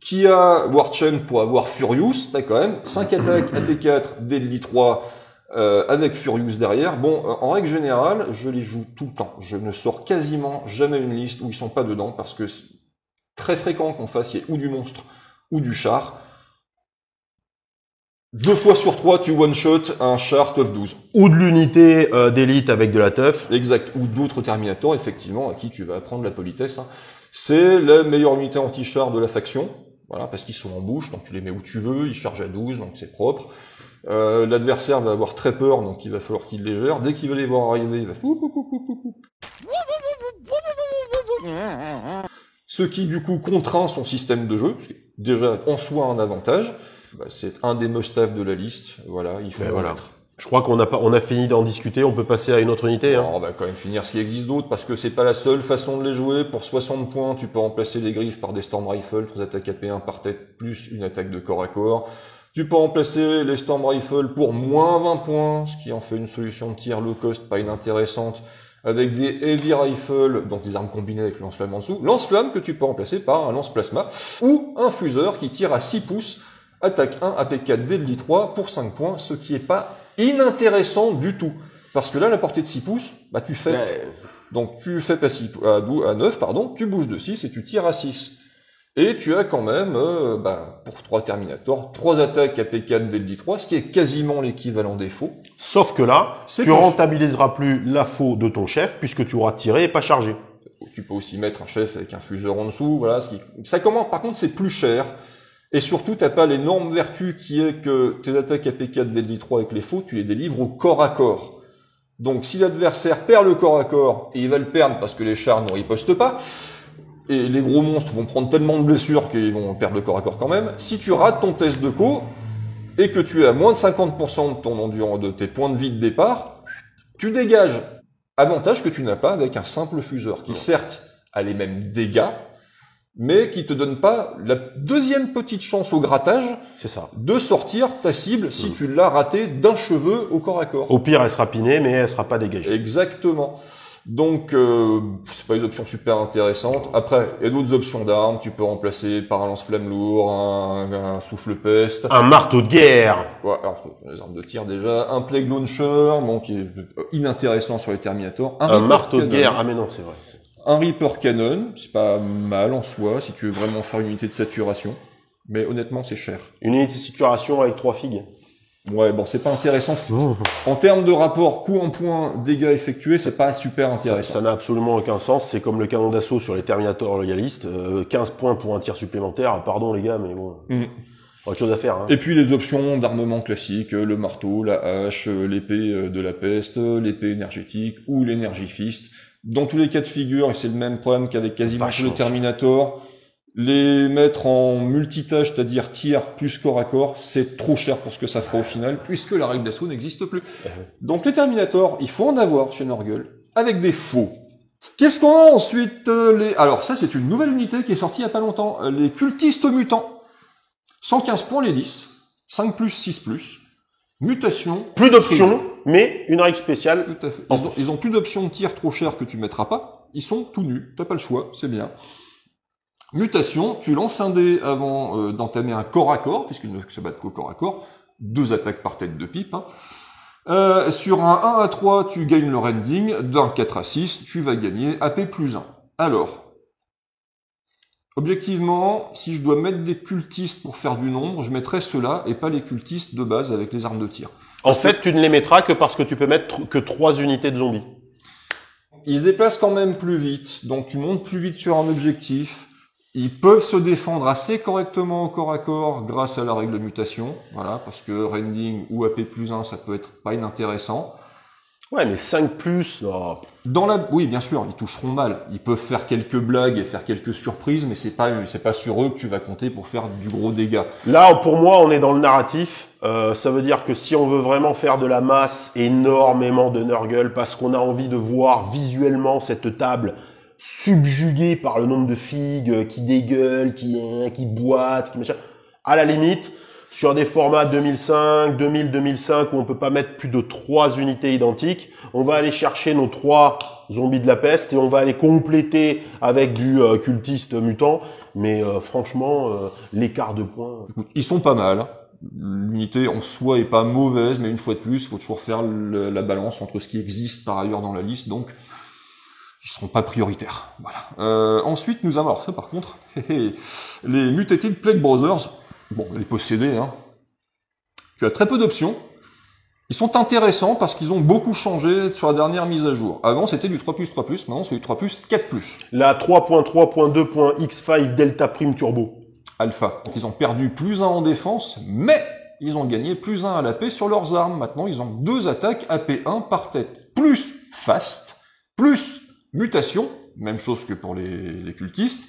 qui a Warchain pour avoir Furious, t'as quand même 5 attaques AP4, Deadly 3, avec Furious derrière. Bon, en règle générale, je les joue tout le temps. Je ne sors quasiment jamais une liste où ils sont pas dedans, parce que c'est très fréquent qu'en face, il y ait ou du monstre ou du char. 2 fois sur 3, tu one-shot un char TUF 12. Ou de l'unité d'élite avec de la teuf. Exact. Ou d'autres Terminators, effectivement, à qui tu vas apprendre la politesse. Hein. C'est la meilleure unité anti-char de la faction. Voilà, parce qu'ils sont en bouche, donc tu les mets où tu veux, ils chargent à 12, donc c'est propre. L'adversaire va avoir très peur, donc il va falloir qu'il les gère. Dès qu'il va les voir arriver, il va... Ce qui, du coup, contraint son système de jeu, ce qui est déjà en soi un avantage. Bah, c'est un des must-have de la liste. Voilà, il faut en mettre. Je crois qu'on a fini d'en discuter, on peut passer à une autre unité. Alors, on va quand même finir s'il existe d'autres, parce que c'est pas la seule façon de les jouer. Pour 60 points, tu peux remplacer les griffes par des Storm Rifles, 3 attaques AP1 par tête, plus une attaque de corps à corps. Tu peux remplacer les Storm Rifles pour moins 20 points, ce qui en fait une solution de tir low cost, pas inintéressante, avec des Heavy Rifles, donc des armes combinées avec le lance-flamme en dessous. Lance-flamme que tu peux remplacer par un lance-plasma, ou un fuseur qui tire à 6 pouces, attaque 1, AP4, Deadly 3 pour 5 points, ce qui est pas inintéressant du tout. Parce que là, la portée de 6 pouces, bah, tu fais, donc tu fais pas 6, à 9, pardon, tu bouges de 6 et tu tires à 6. Et tu as quand même, pour 3 Terminators, 3 attaques AP4, Deadly 3, ce qui est quasiment l'équivalent des faux. Sauf que là, tu rentabiliseras plus la faux de ton chef, puisque tu auras tiré et pas chargé. Tu peux aussi mettre un chef avec un fuseur en dessous, voilà, ça commence, par contre, c'est plus cher. Et surtout, t'as pas l'énorme vertu qui est que tes attaques AP4, Deadly 3 avec les faux, tu les délivres au corps à corps. Donc, si l'adversaire perd le corps à corps, et il va le perdre parce que les chars ne ripostent pas, et les gros monstres vont prendre tellement de blessures qu'ils vont perdre le corps à corps quand même, si tu rates ton test de co, et que tu es à moins de 50% de ton endurance, de tes points de vie de départ, tu dégages. Avantage que tu n'as pas avec un simple fuseur, qui certes a les mêmes dégâts, mais qui te donne pas la deuxième petite chance au grattage, c'est ça, de sortir ta cible si tu l'as raté d'un cheveu au corps à corps. Au pire, elle sera pinée, mais elle sera pas dégagée. Exactement. Donc, c'est pas des options super intéressantes. Après, il y a d'autres options d'armes. Tu peux remplacer par un lance-flamme lourd, un souffle-peste. Un marteau de guerre. Ouais, alors, les armes de tir déjà. Un plague launcher, bon, qui est inintéressant sur les Terminators. Un marteau de guerre. Ah, mais non, c'est vrai. Un Reaper Cannon, c'est pas mal en soi, si tu veux vraiment faire une unité de saturation. Mais honnêtement, c'est cher. Une unité de saturation avec 3 figues. Ouais, bon, c'est pas intéressant. En termes de rapport coût en points, dégâts effectués, c'est pas super intéressant. Ça n'a absolument aucun sens. C'est comme le canon d'assaut sur les Terminators loyalistes. 15 points pour un tir supplémentaire. Pardon les gars, mais bon. Autre chose à faire. Hein. Et puis les options d'armement classiques, le marteau, la hache, l'épée de la peste, l'épée énergétique ou l'énergie fist. Dans tous les cas de figure, et c'est le même problème qu'avec quasiment tous les Terminators, les mettre en multitâche, c'est-à-dire tir plus corps à corps, c'est trop cher pour ce que ça fera au final, puisque la règle d'assaut n'existe plus. Donc les Terminators, il faut en avoir chez Nurgle, avec des faux. Qu'est-ce qu'on a ensuite Alors ça, c'est une nouvelle unité qui est sortie il y a pas longtemps, les cultistes mutants. 115 points les 10, 5+, 6+. Mutation. Plus d'options, mais une règle spéciale. Tout à fait. Ils ont plus d'options de tir trop chères que tu mettras pas. Ils sont tout nus. T'as pas le choix. C'est bien. Mutation. Tu lances un dé avant d'entamer un corps à corps, puisqu'ils ne se battent qu'au corps à corps. 2 attaques par tête de pipe. Hein. Sur un 1 à 3, tu gagnes le rending. D'un 4 à 6, tu vas gagner AP plus 1. Alors. Objectivement, si je dois mettre des cultistes pour faire du nombre, je mettrais ceux-là et pas les cultistes de base avec les armes de tir. En fait, tu ne les mettras que parce que tu peux mettre que 3 unités de zombies. Ils se déplacent quand même plus vite, donc tu montes plus vite sur un objectif. Ils peuvent se défendre assez correctement au corps à corps grâce à la règle de mutation. Voilà, parce que rending ou AP plus 1, ça peut être pas inintéressant. Ouais, mais 5+, non. Oui, bien sûr, ils toucheront mal. Ils peuvent faire quelques blagues et faire quelques surprises, mais c'est pas sur eux que tu vas compter pour faire du gros dégât. Là, pour moi, on est dans le narratif. Ça veut dire que si on veut vraiment faire de la masse, énormément de Nurgle, parce qu'on a envie de voir visuellement cette table subjuguée par le nombre de figues qui dégueulent, qui boitent, qui machin. À la limite, sur des formats 2005, 2000, 2005, où on peut pas mettre plus de 3 unités identiques, on va aller chercher nos 3 zombies de la peste et on va aller compléter avec du cultiste mutant. Mais franchement, l'écart de points... Ils sont pas mal. L'unité en soi est pas mauvaise, mais une fois de plus, il faut toujours faire la balance entre ce qui existe par ailleurs dans la liste, donc ils seront pas prioritaires. Voilà. Ensuite, nous avons, alors ça par contre, les Mutated Plague Brothers. Bon, les possédés, hein. Tu as très peu d'options. Ils sont intéressants parce qu'ils ont beaucoup changé sur la dernière mise à jour. Avant, c'était du 3+, maintenant c'est du 3+, 4+. La 3.3.2.x5 Delta Prime Turbo. Alpha. Donc ils ont perdu +1 en défense, mais ils ont gagné +1 à l'AP sur leurs armes. Maintenant, ils ont 2 attaques AP1 par tête. Plus fast, plus mutation, même chose que pour les cultistes.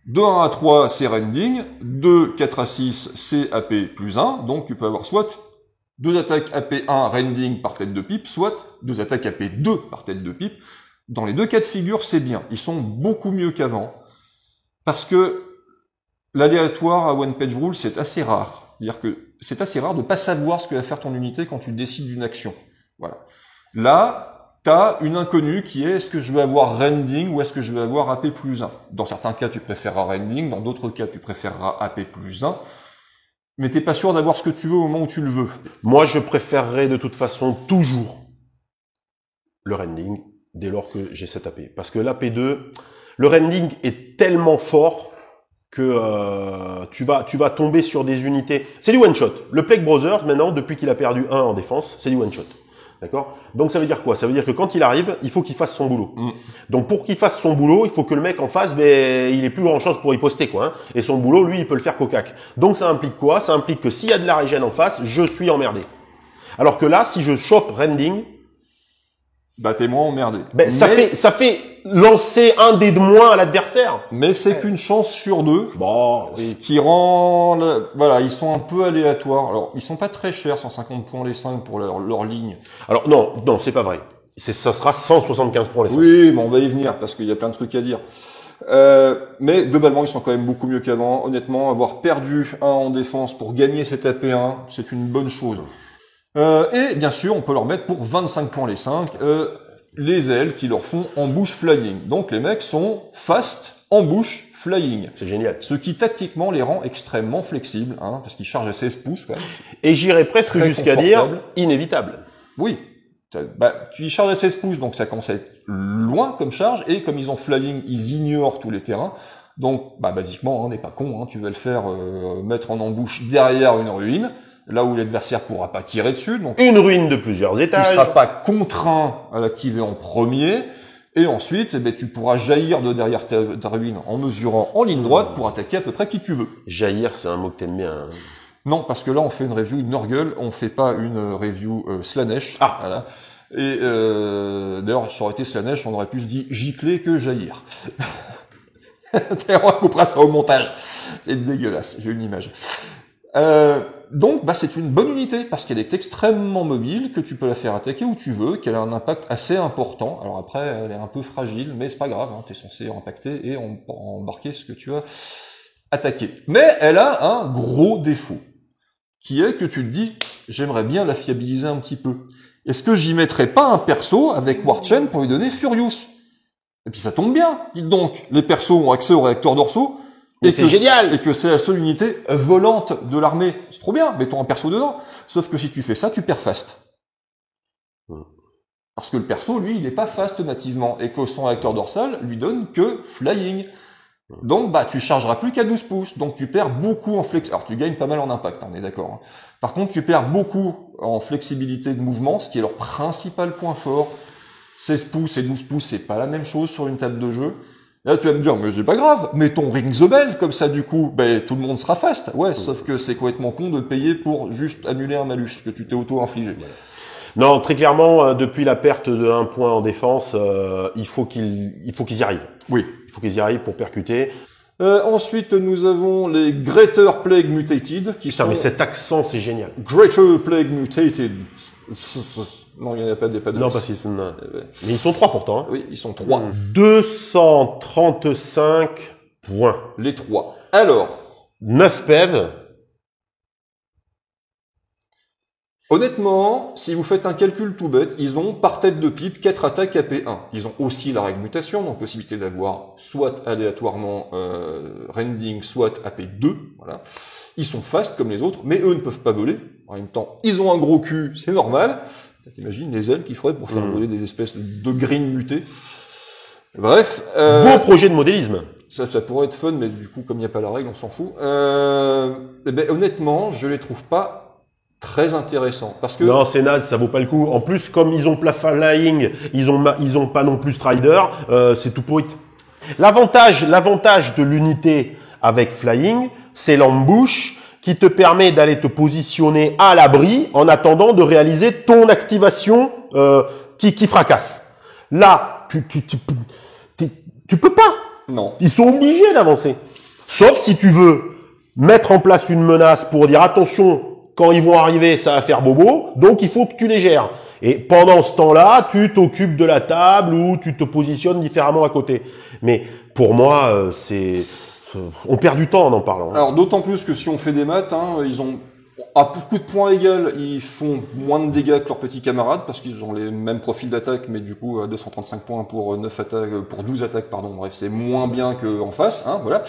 De 1 à 3, c'est rending. De 4 à 6, c'est AP +1. Donc tu peux avoir soit 2 attaques AP1 rending par tête de pipe, soit 2 attaques AP2 par tête de pipe. Dans les deux cas de figure, c'est bien. Ils sont beaucoup mieux qu'avant. Parce que l'aléatoire à One Page Rule, c'est assez rare. C'est-à-dire que c'est assez rare de pas savoir ce que va faire ton unité quand tu décides d'une action. Voilà. Là, t'as une inconnue qui est, est-ce que je vais avoir rending ou est-ce que je vais avoir AP +1? Dans certains cas, tu préféreras rending, dans d'autres cas, tu préféreras AP +1. Mais t'es pas sûr d'avoir ce que tu veux au moment où tu le veux. Moi, je préférerais de toute façon toujours le rending dès lors que j'ai cette AP. Parce que l'AP2, le rending est tellement fort que tu vas tomber sur des unités. C'est du one-shot. Le Plague Brothers, maintenant, depuis qu'il a perdu 1 en défense, c'est du one-shot. D'accord? Donc ça veut dire quoi? Ça veut dire que quand il arrive, il faut qu'il fasse son boulot. Donc pour qu'il fasse son boulot, il faut que le mec en face, ben, il ait plus grand chose pour y poster, quoi. Hein. Et son boulot, lui, il peut le faire qu'au cac. Donc ça implique quoi? Ça implique que s'il y a de la régène en face, je suis emmerdé. Alors que là, si je chope rending, bah t'es moins emmerdé. Ben, ça fait lancer un dé de moins à l'adversaire. Mais c'est qu'une chance sur 2. Bon, Ce qui rend, voilà, ils sont un peu aléatoires. Alors, ils sont pas très chers, 150 points les 5 pour leur ligne. Alors non, c'est pas vrai. Ça sera 175 points les 5. Oui, mais on va y venir parce qu'il y a plein de trucs à dire. Mais globalement, ils sont quand même beaucoup mieux qu'avant. Honnêtement, avoir perdu 1 en défense pour gagner cet AP1, c'est une bonne chose. Et bien sûr, on peut leur mettre pour 25 points les 5 les ailes qui leur font ambush flying. Donc les mecs sont fast ambush flying. C'est génial. Ce qui tactiquement les rend extrêmement flexibles, hein, parce qu'ils chargent à 16 pouces. Quand même. Et j'irais presque jusqu'à dire inévitable. Oui. Tu y charges à 16 pouces, donc ça commence à être loin comme charge, et comme ils ont flying, ils ignorent tous les terrains. Donc, basiquement, n'est pas con, tu vas le faire mettre en embouche derrière une ruine, là où l'adversaire pourra pas tirer dessus. Donc une ruine de plusieurs étages. Tu seras pas contraint à l'activer en premier, et ensuite, tu pourras jaillir de derrière ta ruine en mesurant en ligne droite pour attaquer à peu près qui tu veux. Jaillir, c'est un mot que t'aimes bien. Hein. Non, parce que là, on fait une review Nurgle, on fait pas une review Slaanesh. Ah. Voilà. Et d'ailleurs, ça aurait été Slaanesh, on aurait plus dit gicler que jaillir. D'ailleurs, on coupera ça au montage. C'est dégueulasse, j'ai une image. Donc, c'est une bonne unité, parce qu'elle est extrêmement mobile, que tu peux la faire attaquer où tu veux, qu'elle a un impact assez important. Alors après, elle est un peu fragile, mais c'est pas grave, t'es censé impacter et embarquer ce que tu as attaqué. Mais elle a un gros défaut, qui est que tu te dis, j'aimerais bien la fiabiliser un petit peu. Est-ce que j'y mettrais pas un perso avec Warchain pour lui donner Furious? Et puis ça tombe bien, dites donc, les persos ont accès aux réacteurs dorsaux, et c'est génial! Et que c'est la seule unité volante de l'armée. C'est trop bien, mettons un perso dedans. Sauf que si tu fais ça, tu perds fast. Parce que le perso, lui, il est pas fast nativement, et que son réacteur dorsal lui donne que flying. Donc, tu chargeras plus qu'à 12 pouces, donc tu perds beaucoup en flex. Alors, tu gagnes pas mal en impact, on est d'accord. Hein. Par contre, tu perds beaucoup en flexibilité de mouvement, ce qui est leur principal point fort. 16 pouces et 12 pouces, c'est pas la même chose sur une table de jeu. Là, tu vas me dire, mais c'est pas grave, mettons Ring the Bell, comme ça, du coup, tout le monde sera fast. Ouais, sauf que c'est complètement con de payer pour juste annuler un malus que tu t'es auto-infligé. Non, très clairement, depuis la perte de 1 point en défense, il faut qu'ils y arrivent. Oui. Il faut qu'ils y arrivent pour percuter. Ensuite, nous avons les Greater Plague Mutated, qui sont... mais cet accent, c'est génial. Greater Plague Mutated. Non, il n'y en a pas des pas de... Non, pas si. Mais ils sont 3 pourtant. Hein. Oui, ils sont 3. 235 points. Les 3. Alors. 9 PEV. Honnêtement, si vous faites un calcul tout bête, ils ont par tête de pipe 4 attaques AP1. Ils ont aussi la règle mutation, donc possibilité d'avoir soit aléatoirement rending, soit AP2. Voilà. Ils sont fast comme les autres, mais eux ne peuvent pas voler. En même temps, ils ont un gros cul, c'est normal. T'imagines les ailes qu'ils feraient pour faire voler des espèces de green mutés. Bref. Beau projet de modélisme. Ça pourrait être fun, mais du coup, comme il n'y a pas la règle, on s'en fout. Honnêtement, je les trouve pas très intéressant. Parce que Non, c'est naze, ça vaut pas le coup. En plus, comme ils ont pas flying, ils ont pas non plus strider, c'est tout pourri. L'avantage de l'unité avec flying, c'est l'embouche qui te permet d'aller te positionner à l'abri en attendant de réaliser ton activation qui fracasse. Là, tu peux pas. non. Ils sont obligés d'avancer. Sauf si tu veux mettre en place une menace pour dire attention, quand ils vont arriver, ça va faire bobo, donc il faut que tu les gères. Et pendant ce temps-là, tu t'occupes de la table ou tu te positionnes différemment à côté. Mais pour moi, on perd du temps en en parlant. Alors d'autant plus que si on fait des maths, hein, ils ont à beaucoup de points égaux, ils font moins de dégâts que leurs petits camarades parce qu'ils ont les mêmes profils d'attaque, mais du coup à 235 points pour 9 attaques, pour 12 attaques, pardon. Bref, c'est moins bien qu'en face, hein, voilà.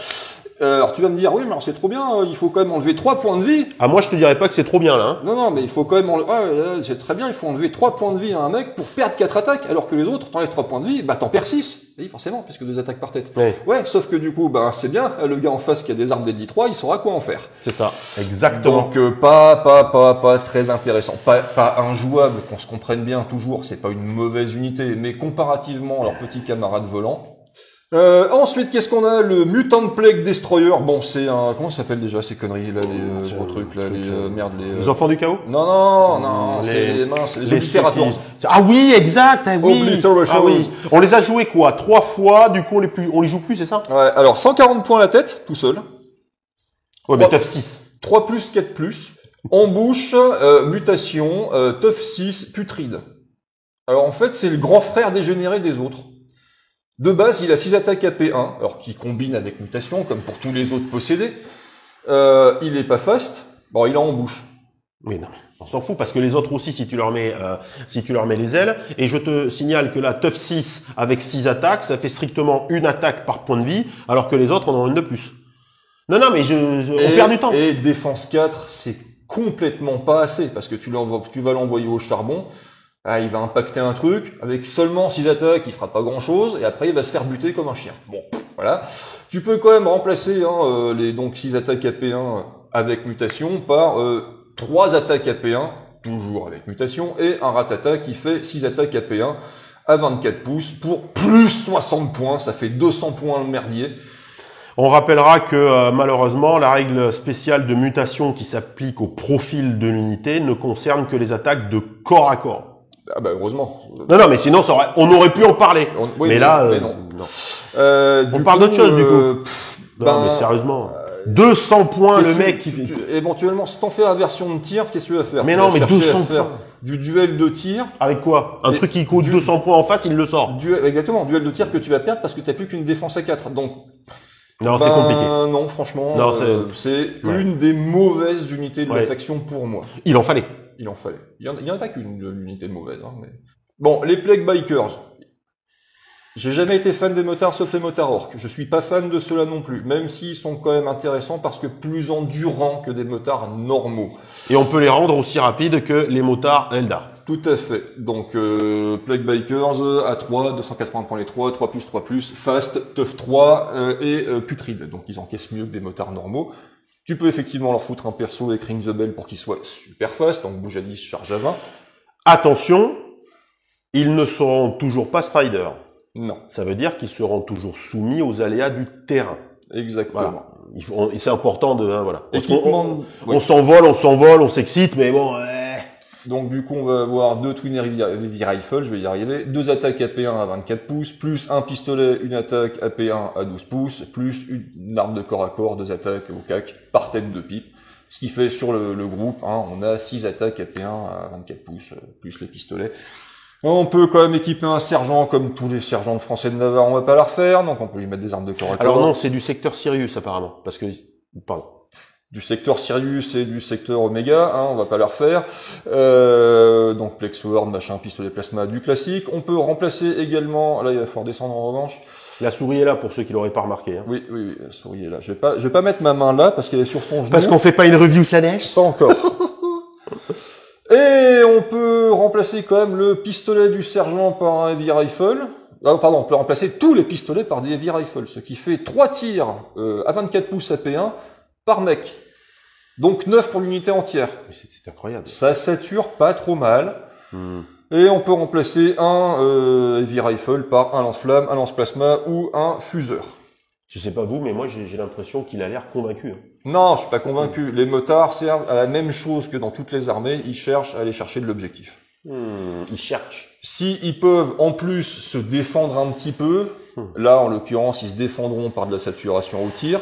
Alors tu vas me dire, oui, mais alors c'est trop bien, il faut quand même enlever 3 points de vie. Ah, moi je te dirais pas que c'est trop bien là. Hein. Non, mais il faut quand même enlever, c'est très bien, il faut enlever 3 points de vie à un mec pour perdre 4 attaques, alors que les autres, t'enlèves 3 points de vie, bah t'en perds 6. Oui, forcément, puisque 2 attaques par tête. Ouais, sauf que du coup, bah c'est bien, le gars en face qui a des armes Deadly 3, il saura quoi en faire. c'est ça, exactement. Donc pas très intéressant, pas injouable, qu'on se comprenne bien toujours, c'est pas une mauvaise unité, mais comparativement à leurs petits camarades volants. Ensuite, qu'est-ce qu'on a? Le Mutant Plague Destroyer. Bon, c'est un, comment ça s'appelle déjà ces conneries là, les gros trucs là, Les enfants du chaos? Non, c'est les minces, les Obliterators. Ah oui, exact, oui. Obliterators. Ah oui. On les a joués quoi? 3 fois, du coup on les joue plus, c'est ça? Ouais, alors 140 points à la tête, tout seul. Ouais, mais tough 6. 3 plus, 4 plus. Embouche, mutation, tough 6, putride. Alors en fait, c'est le grand frère dégénéré des autres. De base, il a 6 attaques AP1, alors qu'il combine avec mutation, comme pour tous les autres possédés. Il est pas fast. Bon, il est en bouche. Mais non, on s'en fout, parce que les autres aussi, si tu leur mets les ailes, et je te signale que la Tough 6 avec 6 attaques, ça fait strictement une attaque par point de vie, alors que les autres en ont une de plus. Non, mais on perd du temps. Et défense 4, c'est complètement pas assez, parce que tu vas l'envoyer au charbon. Ah, il va impacter un truc, avec seulement 6 attaques, il fera pas grand chose, et après il va se faire buter comme un chien. Bon, voilà. Tu peux quand même remplacer les donc 6 attaques AP1 avec mutation par 3 attaques AP1, toujours avec mutation, et un ratata qui fait 6 attaques AP1 à 24 pouces pour plus 60 points, ça fait 200 points le merdier. On rappellera que malheureusement, la règle spéciale de mutation qui s'applique au profil de l'unité ne concerne que les attaques de corps à corps. Ah bah heureusement. Non, mais sinon on aurait pu en parler. Oui, mais là, non. On parle d'autre chose du coup. Non, mais sérieusement. 200 points le mec qui... Éventuellement, si t'en fais la version de tir, qu'est-ce que tu vas faire? Mais non, mais 200 faire points. Du duel de tir. Avec quoi? Un truc qui coûte 200 points en face, il le sort. Exactement, duel de tir que tu vas perdre parce que t'as plus qu'une défense à 4. Donc, non, c'est compliqué. Non, franchement, non, c'est une des mauvaises unités de la faction pour moi. Il en fallait. Il en fallait. Il y en a pas qu'une unité mauvaise. Hein, mais... Bon, les Plague Bikers. J'ai jamais été fan des motards sauf les motards orques. Je suis pas fan de ceux-là non plus, même s'ils sont quand même intéressants parce que plus endurants que des motards normaux. Et on peut les rendre aussi rapides que les motards Eldar. Tout à fait. Donc, Plague Bikers à 3, 280 points les 3 plus, fast, tough 3 et putride. Donc ils encaissent mieux que des motards normaux. Tu peux effectivement leur foutre un perso avec Ring the Bell pour qu'ils soient super fast, donc bouge à 10, charge à 20. Attention, ils ne seront toujours pas Strider. Non. Ça veut dire qu'ils seront toujours soumis aux aléas du terrain. Exactement. Voilà. C'est important de... Hein, voilà. On s'envole, on s'excite, mais bon... Donc du coup, on va avoir 2 Twin Heavy Rifle, je vais y arriver, 2 attaques AP1 à 24 pouces, plus un pistolet, une attaque AP1 à 12 pouces, plus une arme de corps à corps, 2 attaques au cac par tête de pipe. Ce qui fait sur le groupe, hein, on a 6 attaques AP1 à 24 pouces, plus les pistolets. On peut quand même équiper un sergent comme tous les sergents de français de Navarre, on va pas la refaire, donc on peut lui mettre des armes de corps à corps. Alors non, c'est du secteur Sirius apparemment, parce que... Pardon. Du secteur Sirius et du secteur Oméga, hein, on va pas la refaire. Donc Plex Sword, machin, pistolet plasma, du classique. On peut remplacer également, là il va falloir descendre en revanche. La souris est là pour ceux qui l'auraient pas remarqué. Hein. Oui, la souris est là. Je vais pas mettre ma main là parce qu'elle est sur son genou. Parce qu'on fait pas une review Slanesh. Pas encore. Et on peut remplacer quand même le pistolet du sergent par un heavy rifle. Ah, pardon, on peut remplacer tous les pistolets par des heavy rifles, ce qui fait 3 tirs à 24 pouces AP1 par mec. Donc 9 pour l'unité entière. Mais c'est incroyable. Ça sature pas trop mal. Et on peut remplacer un Heavy Rifle par un lance-flamme, un lance-plasma ou un fuseur. Je sais pas vous, mais moi j'ai l'impression qu'il a l'air convaincu. Non, je suis pas convaincu. Les motards servent à la même chose que dans toutes les armées. Ils cherchent à aller chercher de l'objectif. Ils cherchent. Si ils peuvent en plus se défendre un petit peu, là en l'occurrence ils se défendront par de la saturation au tir.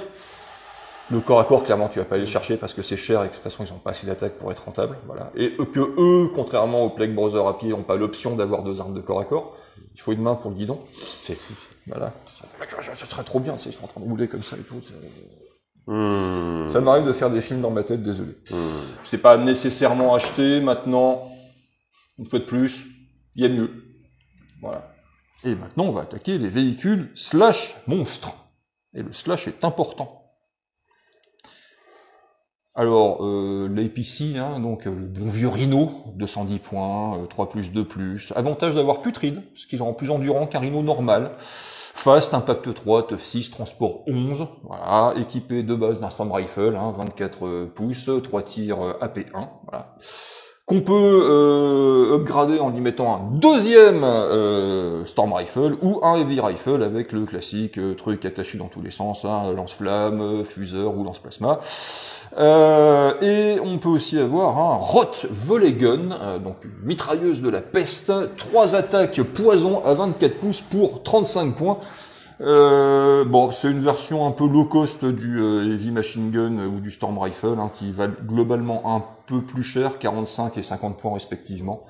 Le corps à corps, clairement, tu vas pas aller le chercher parce que c'est cher et que de toute façon ils ont pas assez d'attaque pour être rentables. Voilà. Et que eux, contrairement aux Plague Brothers à pied, ont pas l'option d'avoir 2 armes de corps à corps. Il faut une main pour le guidon. C'est fou. Voilà. Ça serait trop bien, ils sont en train de rouler comme ça et tout. Ça m'arrive de faire des films dans ma tête, désolé. C'est pas nécessairement acheté maintenant. Une fois de plus, il y a mieux. Voilà. Et maintenant, on va attaquer les véhicules slash monstres. Et le slash est important. Alors, l'APC, hein, donc le bon vieux Rhino, 210 points, 3+, 2+. Avantage d'avoir putride, ce qui le rend plus endurant qu'un Rhino normal. Fast, impact 3, tough 6, transport 11. Voilà, équipé de base d'un Storm Rifle, hein, 24 pouces, 3 tirs AP1. Voilà. Qu'on peut upgrader en y mettant un deuxième Storm Rifle ou un Heavy Rifle avec le classique truc attaché dans tous les sens, hein, lance-flamme, fuseur ou lance-plasma. Et on peut aussi avoir un Rot Volley Gun, donc une mitrailleuse de la peste, 3 attaques poison à 24 pouces pour 35 points. Bon, c'est une version un peu low cost du Heavy Machine Gun ou du Storm Rifle, hein, qui valent globalement un peu plus cher, 45 et 50 points respectivement.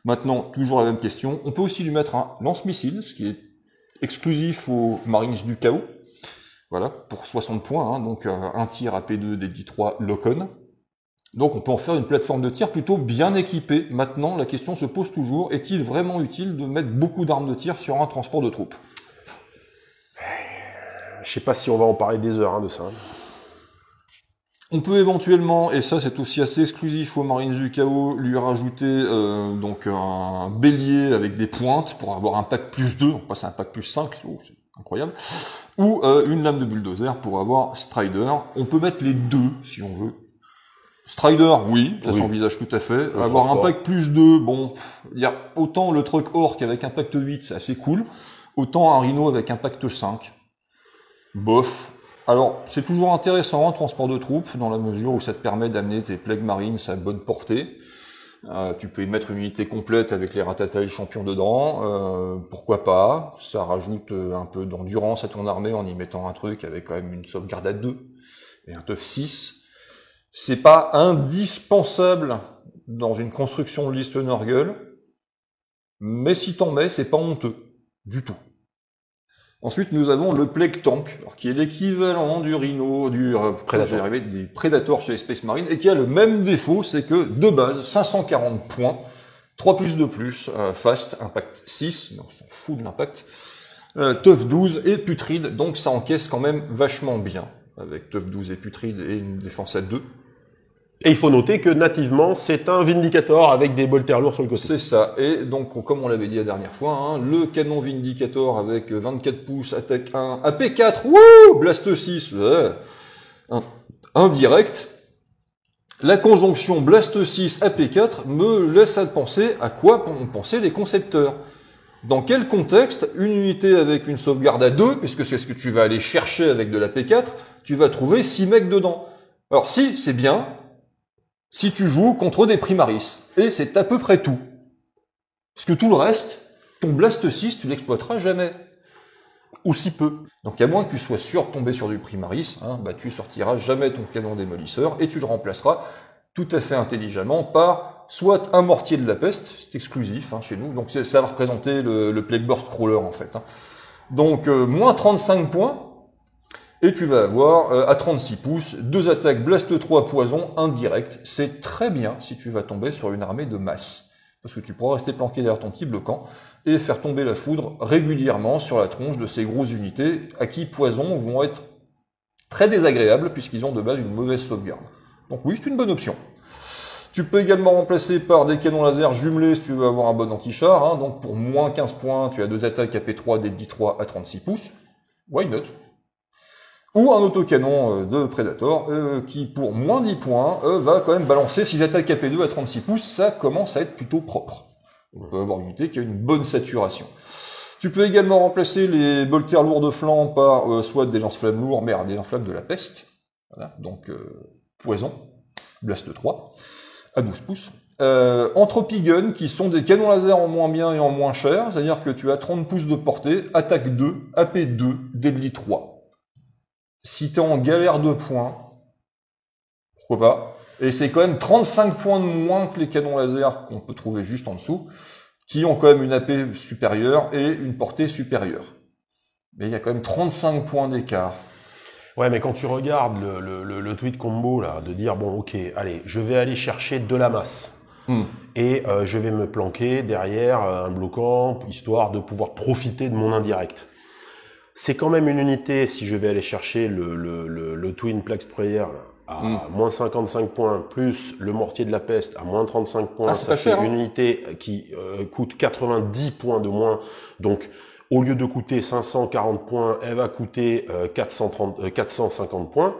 Maintenant, toujours la même question, on peut aussi lui mettre un lance-missile, ce qui est exclusif aux Marines du Chaos. Voilà, pour 60 points, hein, donc un tir AP2 des 10-3 Lock-on. Donc on peut en faire une plateforme de tir plutôt bien équipée. Maintenant, la question se pose toujours, est-il vraiment utile de mettre beaucoup d'armes de tir sur un transport de troupes? Je sais pas si on va en parler des heures, hein, de ça. On peut éventuellement, et ça c'est aussi assez exclusif aux Marines du Chaos, lui rajouter donc un bélier avec des pointes pour avoir un pack plus 2, donc passer un pack plus 5, oh, c'est incroyable, ou une lame de bulldozer pour avoir Strider. On peut mettre les deux si on veut. Strider, oui, ça s'envisage tout à fait. Avoir un pack plus 2, bon, il y a autant le truck orc avec un pacte 8, c'est assez cool, autant un Rhino avec un pacte 5. Bof. Alors, c'est toujours intéressant, un transport de troupes, dans la mesure où ça te permet d'amener tes Plague Marines à bonne portée. Tu peux y mettre une unité complète avec les Ratatail champions dedans, pourquoi pas. Ça rajoute un peu d'endurance à ton armée en y mettant un truc avec quand même une sauvegarde à 2 et un tough 6. C'est pas indispensable dans une construction de liste Nurgle, mais si t'en mets, c'est pas honteux, du tout. Ensuite, nous avons le Plague Tank, alors, qui est l'équivalent du Rhino, des Predators chez les Space Marines, et qui a le même défaut, c'est que, de base, 540 points, 3+2+, fast, impact 6, mais on s'en fout de l'impact, tough 12 et putride, donc ça encaisse quand même vachement bien, avec tough 12 et putride et une défense à 2. Et il faut noter que nativement, c'est un Vindicator avec des bolters lourds sur le côté. C'est ça. Et donc, comme on l'avait dit la dernière fois, hein, le canon Vindicator avec 24 pouces, attaque 1, AP4, wouh, blast 6, indirect. La conjonction blast 6, AP4 me laisse à penser à quoi ont pensé les concepteurs. Dans quel contexte une unité avec une sauvegarde à 2, puisque c'est ce que tu vas aller chercher avec de la P4, tu vas trouver 6 mecs dedans. Alors si, c'est bien, si tu joues contre des Primaris, et c'est à peu près tout. Parce que tout le reste, ton Blast 6, tu l'exploiteras jamais. Ou si peu. Donc à moins que tu sois sûr de tomber sur du Primaris, hein, bah tu sortiras jamais ton canon démolisseur, et tu le remplaceras tout à fait intelligemment par soit un mortier de la peste, c'est exclusif hein, chez nous, donc ça va représenter le Plague Burst Crawler en fait. Hein. Donc moins 35 points, et tu vas avoir à 36 pouces, 2 attaques Blast 3 poison, indirect. C'est très bien si tu vas tomber sur une armée de masse. Parce que tu pourras rester planqué derrière ton petit bloquant et faire tomber la foudre régulièrement sur la tronche de ces grosses unités à qui poison vont être très désagréables puisqu'ils ont de base une mauvaise sauvegarde. Donc oui, c'est une bonne option. Tu peux également remplacer par des canons laser jumelés si tu veux avoir un bon anti-char. Hein. Donc pour moins 15 points, tu as 2 attaques AP3 des 10-3 à 36 pouces. Why not? Ou un autocanon de Predator qui, pour moins 10 points, va quand même balancer 6 attaques AP2 à 36 pouces. Ça commence à être plutôt propre. On peut avoir une unité qui a une bonne saturation. Tu peux également remplacer les bolters lourds de flanc par soit des lance-flammes lourds, mais des lance-flammes de la peste. Voilà, donc poison, blast 3, à 12 pouces. Entropy Gun, qui sont des canons laser en moins bien et en moins cher, c'est-à-dire que tu as 30 pouces de portée, attaque 2, AP 2, deadly 3. Si t'es en galère de points, pourquoi pas. Et c'est quand même 35 points de moins que les canons laser qu'on peut trouver juste en dessous, qui ont quand même une AP supérieure et une portée supérieure. Mais il y a quand même 35 points d'écart. Ouais, mais quand tu regardes le tweet combo, là, de dire, bon, ok, allez, je vais aller chercher de la masse. Et je vais me planquer derrière un bloquant, histoire de pouvoir profiter de mon indirect. C'est quand même une unité, si je vais aller chercher le Twin Plex Prayer à moins 55 points, plus le mortier de la peste à moins 35 points, ça fait une unité qui coûte 90 points de moins. Donc, au lieu de coûter 540 points, elle va coûter 450 points.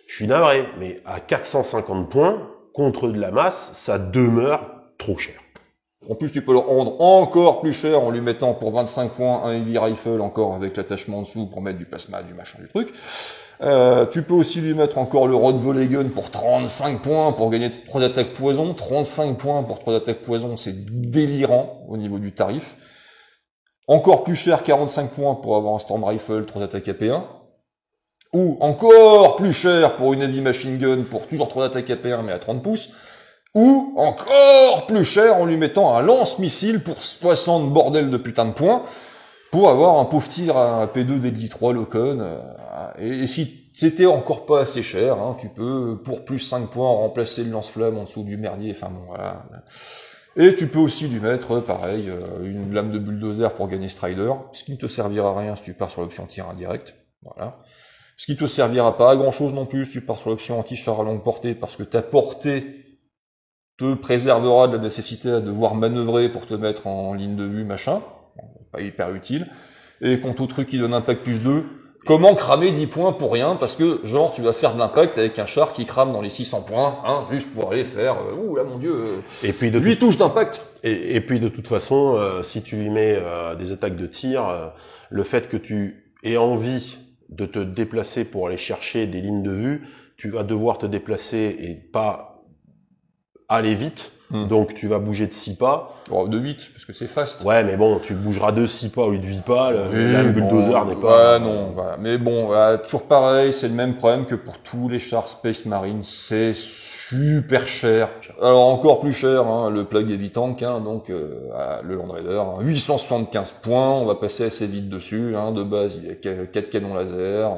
Je suis navré, mais à 450 points, contre de la masse, ça demeure trop cher. En plus, tu peux le rendre encore plus cher en lui mettant pour 25 points un heavy rifle encore avec l'attachement en dessous pour mettre du plasma, du machin, du truc. Tu peux aussi lui mettre encore le Rod Volley Gun pour 35 points pour gagner 3 attaques poison. 35 points pour 3 attaques poison, c'est délirant au niveau du tarif. Encore plus cher, 45 points pour avoir un Storm Rifle, 3 attaques AP1. Ou encore plus cher pour une Heavy Machine Gun pour toujours 3 attaques AP1 mais à 30 pouces. Ou encore plus cher en lui mettant un lance-missile pour 60 bordel de putain de points pour avoir un pauvre tir à P2 Deadly 3 Locon. Et si c'était encore pas assez cher, hein, tu peux pour plus 5 points remplacer le lance-flamme en dessous du merdier, enfin bon voilà. Et tu peux aussi lui mettre, pareil, une lame de bulldozer pour gagner Strider, ce qui ne te servira à rien si tu pars sur l'option tir indirect. Voilà. Ce qui te servira pas à grand chose non plus si tu pars sur l'option anti-char à longue portée, parce que ta portée te préservera de la nécessité à devoir manœuvrer pour te mettre en ligne de vue, machin. Pas hyper utile. Et quant au truc qui donne impact plus 2, comment cramer 10 points pour rien? Parce que, genre, tu vas faire de l'impact avec un char qui crame dans les 600 points, hein, juste pour aller faire, ouh là mon dieu, et puis 8 touches d'impact. Et puis de toute façon, si tu lui mets des attaques de tir, le fait que tu aies envie de te déplacer pour aller chercher des lignes de vue, tu vas devoir te déplacer et pas aller vite. Donc tu vas bouger de 6 pas. Oh, de 8, parce que c'est fast. Ouais, mais bon, tu bougeras de 6 pas au lieu de 8 pas. Le bulldozer n'est pas... Ouais, non, voilà. Mais bon, voilà, toujours pareil, c'est le même problème que pour tous les chars Space Marine, c'est super cher. Alors encore plus cher, hein, le plug Heavy Tank, hein, donc le Land Raider, hein, 875 points, on va passer assez vite dessus. Hein, de base, il y a 4 canons laser...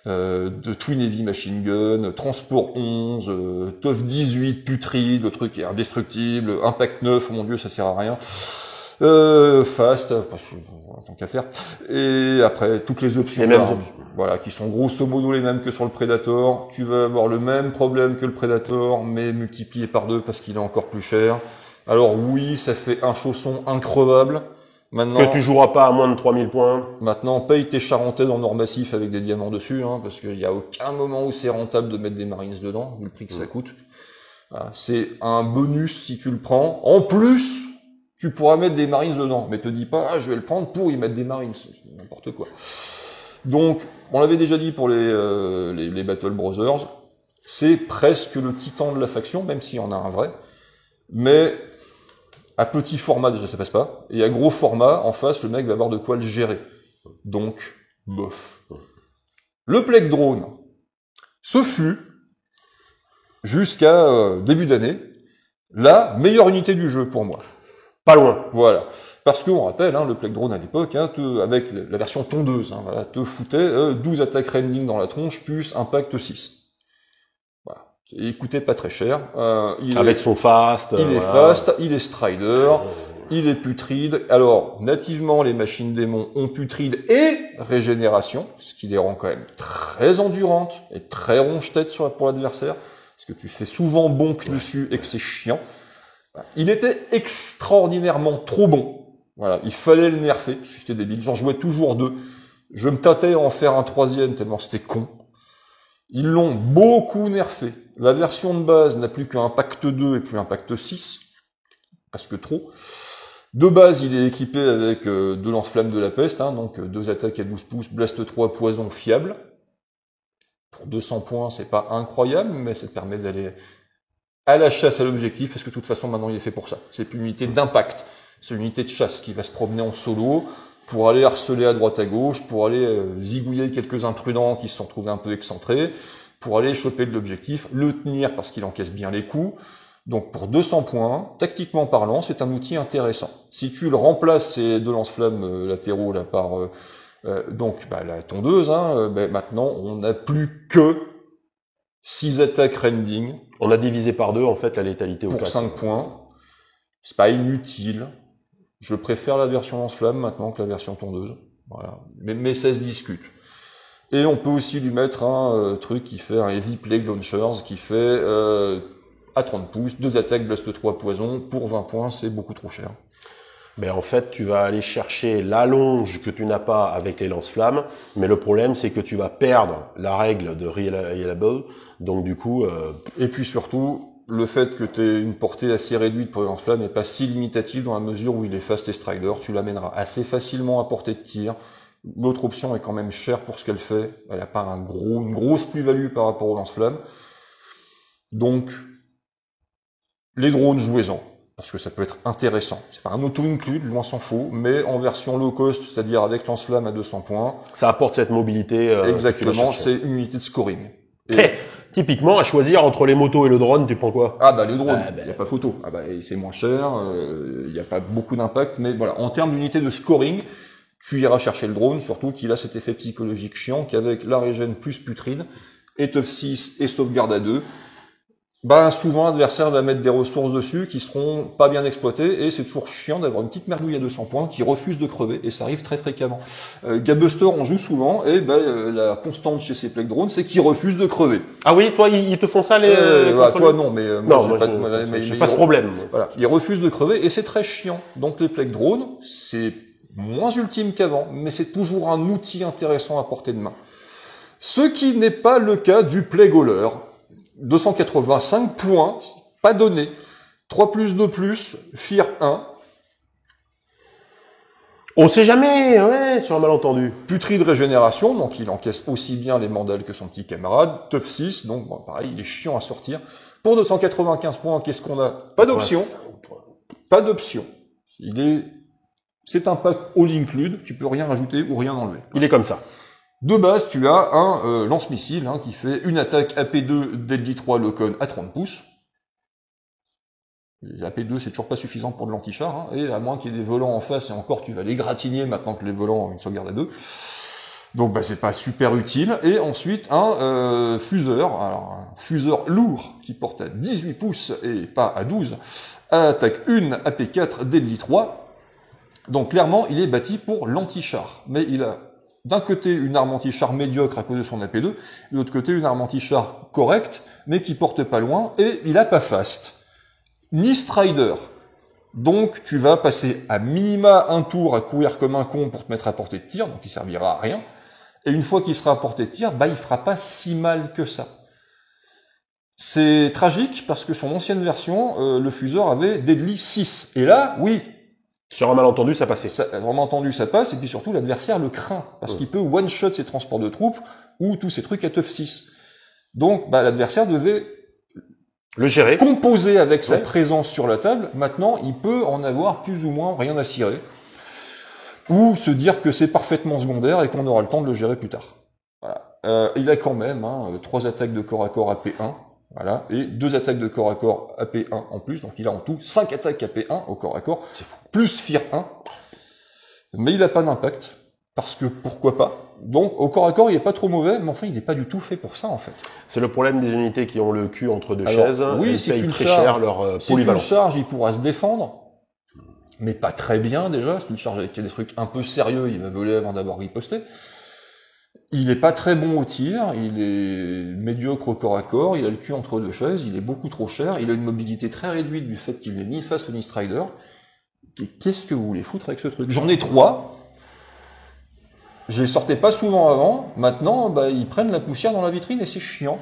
de Twin Heavy Machine Gun, Transport 11, TOF 18, Putride, le truc est indestructible, Impact 9, oh mon dieu, ça sert à rien. Fast, tant qu'à faire. Et après, toutes les options, voilà, qui sont grosso modo les mêmes que sur le Predator. Tu vas avoir le même problème que le Predator, mais multiplié par 2 parce qu'il est encore plus cher. Alors oui, ça fait un chausson increvable. Maintenant, que tu joueras pas à moins de 3000 points. Maintenant, paye tes charentaises en or massif avec des diamants dessus, hein, parce qu'il y a aucun moment où c'est rentable de mettre des Marines dedans, vu le prix que ça coûte. Voilà, c'est un bonus si tu le prends. En plus, tu pourras mettre des Marines dedans, mais te dis pas, ah, je vais le prendre pour y mettre des Marines, c'est n'importe quoi. Donc, on l'avait déjà dit pour les Battle Brothers, c'est presque le titan de la faction, même s'il y en a un vrai, mais à petit format, déjà, ça passe pas. Et à gros format, en face, le mec va avoir de quoi le gérer. Donc, bof. Le Plague Drone, ce fut, jusqu'à début d'année, la meilleure unité du jeu pour moi. Pas loin. Voilà. Parce qu'on rappelle, hein, le Plague Drone à l'époque, hein, avec la version tondeuse, hein, voilà, te foutait 12 attaques rending dans la tronche, plus impact 6. Il coûtait pas très cher. Avec son fast. Il est fast, il est strider, il est putride. Alors, nativement, les machines démons ont putride et régénération, ce qui les rend quand même très endurantes et très ronge-tête pour l'adversaire, parce que tu fais souvent bonk dessus et que c'est chiant. Il était extraordinairement trop bon. Voilà, il fallait le nerfer, parce que c'était débile. J'en jouais toujours 2. Je me tâtais à en faire un troisième tellement c'était con. Ils l'ont beaucoup nerfé. La version de base n'a plus qu'un Impact 2 et plus un Impact 6. Presque trop. De base, il est équipé avec 2 lance-flammes de la peste, hein, donc 2 attaques à 12 pouces, Blast 3, poison fiable. Pour 200 points, c'est pas incroyable, mais ça te permet d'aller à la chasse à l'objectif, parce que de toute façon, maintenant, il est fait pour ça. C'est une unité d'impact. C'est une unité de chasse qui va se promener en solo pour aller harceler à droite à gauche, pour aller zigouiller quelques imprudents qui se sont trouvés un peu excentrés, pour aller choper de l'objectif, le tenir parce qu'il encaisse bien les coups. Donc pour 200 points, tactiquement parlant, c'est un outil intéressant. Si tu le remplaces ces 2 lance-flammes latéraux là par la tondeuse, maintenant on n'a plus que 6 attaques rending. On a divisé par 2 en fait la létalité au pour cas. 5 points. C'est pas inutile. Je préfère la version lance-flamme maintenant que la version tondeuse. Voilà. Mais ça se discute. Et on peut aussi lui mettre un truc qui fait un Heavy Plague Launchers, qui fait à 30 pouces, 2 attaques, Blast 3, poison. Pour 20 points, c'est beaucoup trop cher. Ben en fait, tu vas aller chercher la longe que tu n'as pas avec les lance-flammes, mais le problème, c'est que tu vas perdre la règle de Reliable, donc du coup... Et puis surtout, le fait que tu aies une portée assez réduite pour les lance-flammes n'est pas si limitative dans la mesure où il est fast et strider, tu l'amèneras assez facilement à portée de tir. L'autre option est quand même chère pour ce qu'elle fait, elle n'a pas une grosse plus-value par rapport aux lance-flammes. Donc, les drones, jouez-en, parce que ça peut être intéressant. C'est pas un auto-include, loin s'en faut, mais en version low cost, c'est-à-dire avec lance-flamme à 200 points. Ça apporte cette mobilité. Exactement, c'est une unité de scoring. Et typiquement, à choisir entre les motos et le drone, tu prends quoi? Ah bah les drones, il n'y a pas photo. Ah bah c'est moins cher, il n'y a pas beaucoup d'impact, mais voilà, en termes d'unité de scoring, tu iras chercher le drone, surtout qu'il a cet effet psychologique chiant qu'avec la régène plus putride, étoffe 6 et sauvegarde à 2, souvent l'adversaire va mettre des ressources dessus qui seront pas bien exploitées, et c'est toujours chiant d'avoir une petite merdouille à 200 points qui refuse de crever, et ça arrive très fréquemment. Gapbuster on joue souvent, et la constante chez ces plaques drones, c'est qu'ils refusent de crever. Ah oui, toi, ils te font ça, toi non, mais moi, j'ai pas ce problème. Voilà, ils refusent de crever, et c'est très chiant. Donc les plaques drones, c'est moins ultime qu'avant, mais c'est toujours un outil intéressant à portée de main. Ce qui n'est pas le cas du Plague Hauler. 285 points, pas donné. 3 plus 2 plus, Fear 1. On sait jamais, ouais, sur un malentendu. Putride régénération, donc il encaisse aussi bien les mandales que son petit camarade. Tough 6, donc pareil, il est chiant à sortir. Pour 295 points, qu'est-ce qu'on a? Pas d'option. Pas d'option. C'est un pack all include, tu peux rien rajouter ou rien enlever. Il est comme ça. De base, tu as un lance-missile qui fait une attaque AP2 Deadly 3 Locon à 30 pouces. Les AP2, c'est toujours pas suffisant pour de l'anti-char, et à moins qu'il y ait des volants en face, et encore tu vas les gratigner maintenant que les volants ont une sauvegarde à 2. Donc c'est pas super utile. Et ensuite un fuseur, alors un fuseur lourd qui porte à 18 pouces et pas à 12, attaque 1 AP4 Deadly 3. Donc clairement, il est bâti pour l'anti-char, mais il a d'un côté une arme anti-char médiocre à cause de son AP2, de l'autre côté une arme anti-char correcte, mais qui porte pas loin, et il a pas fast, ni strider. Donc tu vas passer à minima un tour à courir comme un con pour te mettre à portée de tir, donc il servira à rien, et une fois qu'il sera à portée de tir, il fera pas si mal que ça. C'est tragique, parce que son ancienne version, le fuseur avait Deadly 6, et là, oui, sur un malentendu, ça passait. Vraiment entendu, ça passe, et puis surtout, l'adversaire le craint, parce qu'il peut one-shot ses transports de troupes, ou tous ces trucs à Tough 6. Donc, l'adversaire devait le gérer, composer avec sa présence sur la table. Maintenant, il peut en avoir plus ou moins rien à cirer, ou se dire que c'est parfaitement secondaire, et qu'on aura le temps de le gérer plus tard. Voilà. Il a quand même 3 attaques de corps à corps AP1, voilà, et 2 attaques de corps à corps AP1 en plus, donc il a en tout 5 attaques AP1 au corps à corps, c'est fou, plus Fear 1, mais il n'a pas d'impact, parce que pourquoi pas. Donc au corps à corps il est pas trop mauvais, mais enfin il n'est pas du tout fait pour ça en fait. C'est le problème des unités qui ont le cul entre deux chaises, oui, si tu le cher leur polyvalence. Si tu le charges, il pourra se défendre, mais pas très bien déjà, si tu le charges avec des trucs un peu sérieux, il va voler avant d'avoir riposté. Il est pas très bon au tir, il est médiocre au corps à corps, il a le cul entre deux chaises, il est beaucoup trop cher, il a une mobilité très réduite du fait qu'il n'est ni fast ni strider. Et qu'est-ce que vous voulez foutre avec ce truc? J'en ai 3. Je les sortais pas souvent avant. Maintenant, bah, ils prennent la poussière dans la vitrine et c'est chiant.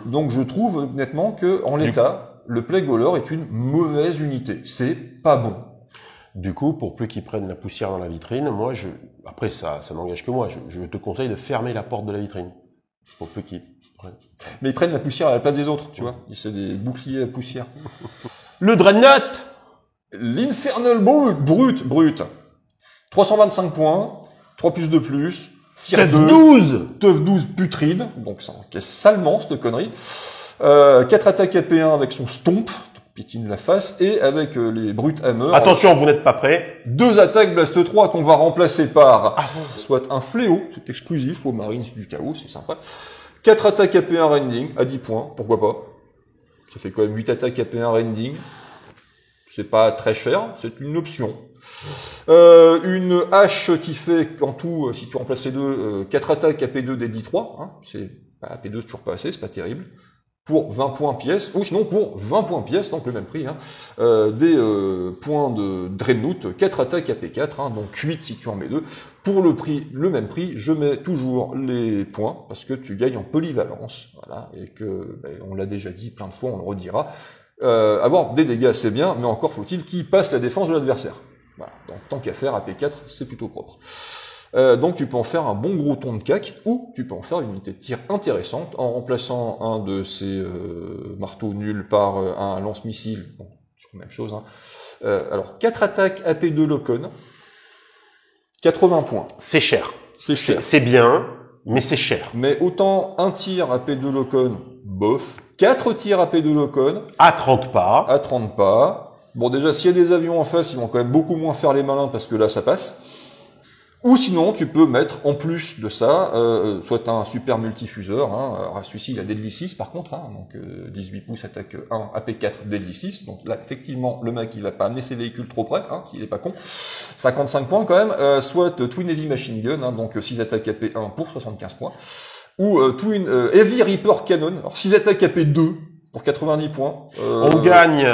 Donc je trouve honnêtement que en l'état, le Plague Hauler est une mauvaise unité. C'est pas bon. Du coup, pour plus qu'ils prennent la poussière dans la vitrine, moi, après ça n'engage que moi. Je te conseille de fermer la porte de la vitrine. Pour peu qu'ils prennent. Mais ils prennent la poussière à la place des autres, tu vois. C'est des boucliers à poussière. Le Dreadnought! L'Infernal Brute. 325 points, 3 plus de plus, Teuf 12! Teuf 12 putride, donc ça encaisse salement cette connerie. 4 attaques AP1 avec son stomp, piétine la face, et avec les brutes hammer. Attention, vous n'êtes pas prêts. 2 attaques blast 3 qu'on va remplacer par soit un fléau, c'est exclusif aux Marines du chaos, c'est sympa. 4 attaques AP1 rending à 10 points, pourquoi pas. Ça fait quand même 8 attaques AP1 rending. C'est pas très cher, c'est une option. Une hache qui fait en tout, si tu remplaces les deux, 4 attaques AP2 Deadly 3. Hein, AP2 c'est toujours pas assez, c'est pas terrible. Pour 20 points pièce, ou sinon pour 20 points pièce, donc le même prix, hein, des points de Dreadnought, 4 attaques AP4, hein, donc 8 si tu en mets 2. Pour le même prix, je mets toujours les points, parce que tu gagnes en polyvalence, voilà, et que, on l'a déjà dit plein de fois, on le redira. Avoir des dégâts c'est bien, mais encore faut-il qu'ils passent la défense de l'adversaire. Voilà. Donc tant qu'à faire, AP4, c'est plutôt propre. Donc tu peux en faire un bon gros ton de cac, ou tu peux en faire une unité de tir intéressante en remplaçant un de ces marteaux nuls par un lance-missile. Bon, c'est la même chose. Hein. Alors 4 attaques AP2 Locon, 80 points. C'est cher. C'est cher. C'est bien, mais c'est cher. Mais autant un tir AP2 Locon, bof. 4 tirs AP2 Locon. À 30 pas. À 30 pas. Bon, déjà, s'il y a des avions en face, ils vont quand même beaucoup moins faire les malins parce que là, ça passe. Ou sinon, tu peux mettre, en plus de ça, soit un super multifuseur, hein. Alors, celui-ci, il a Deadly 6, par contre, hein, donc 18 pouces, attaque 1, AP4, Deadly 6. Donc là, effectivement, le mec, il va pas amener ses véhicules trop près, hein, s'il est pas con. 55 points quand même. Soit Twin Heavy Machine Gun, hein, donc 6 attaques AP1 pour 75 points. Ou Twin Heavy Reaper Cannon, alors 6 attaques AP2 pour 90 points. On gagne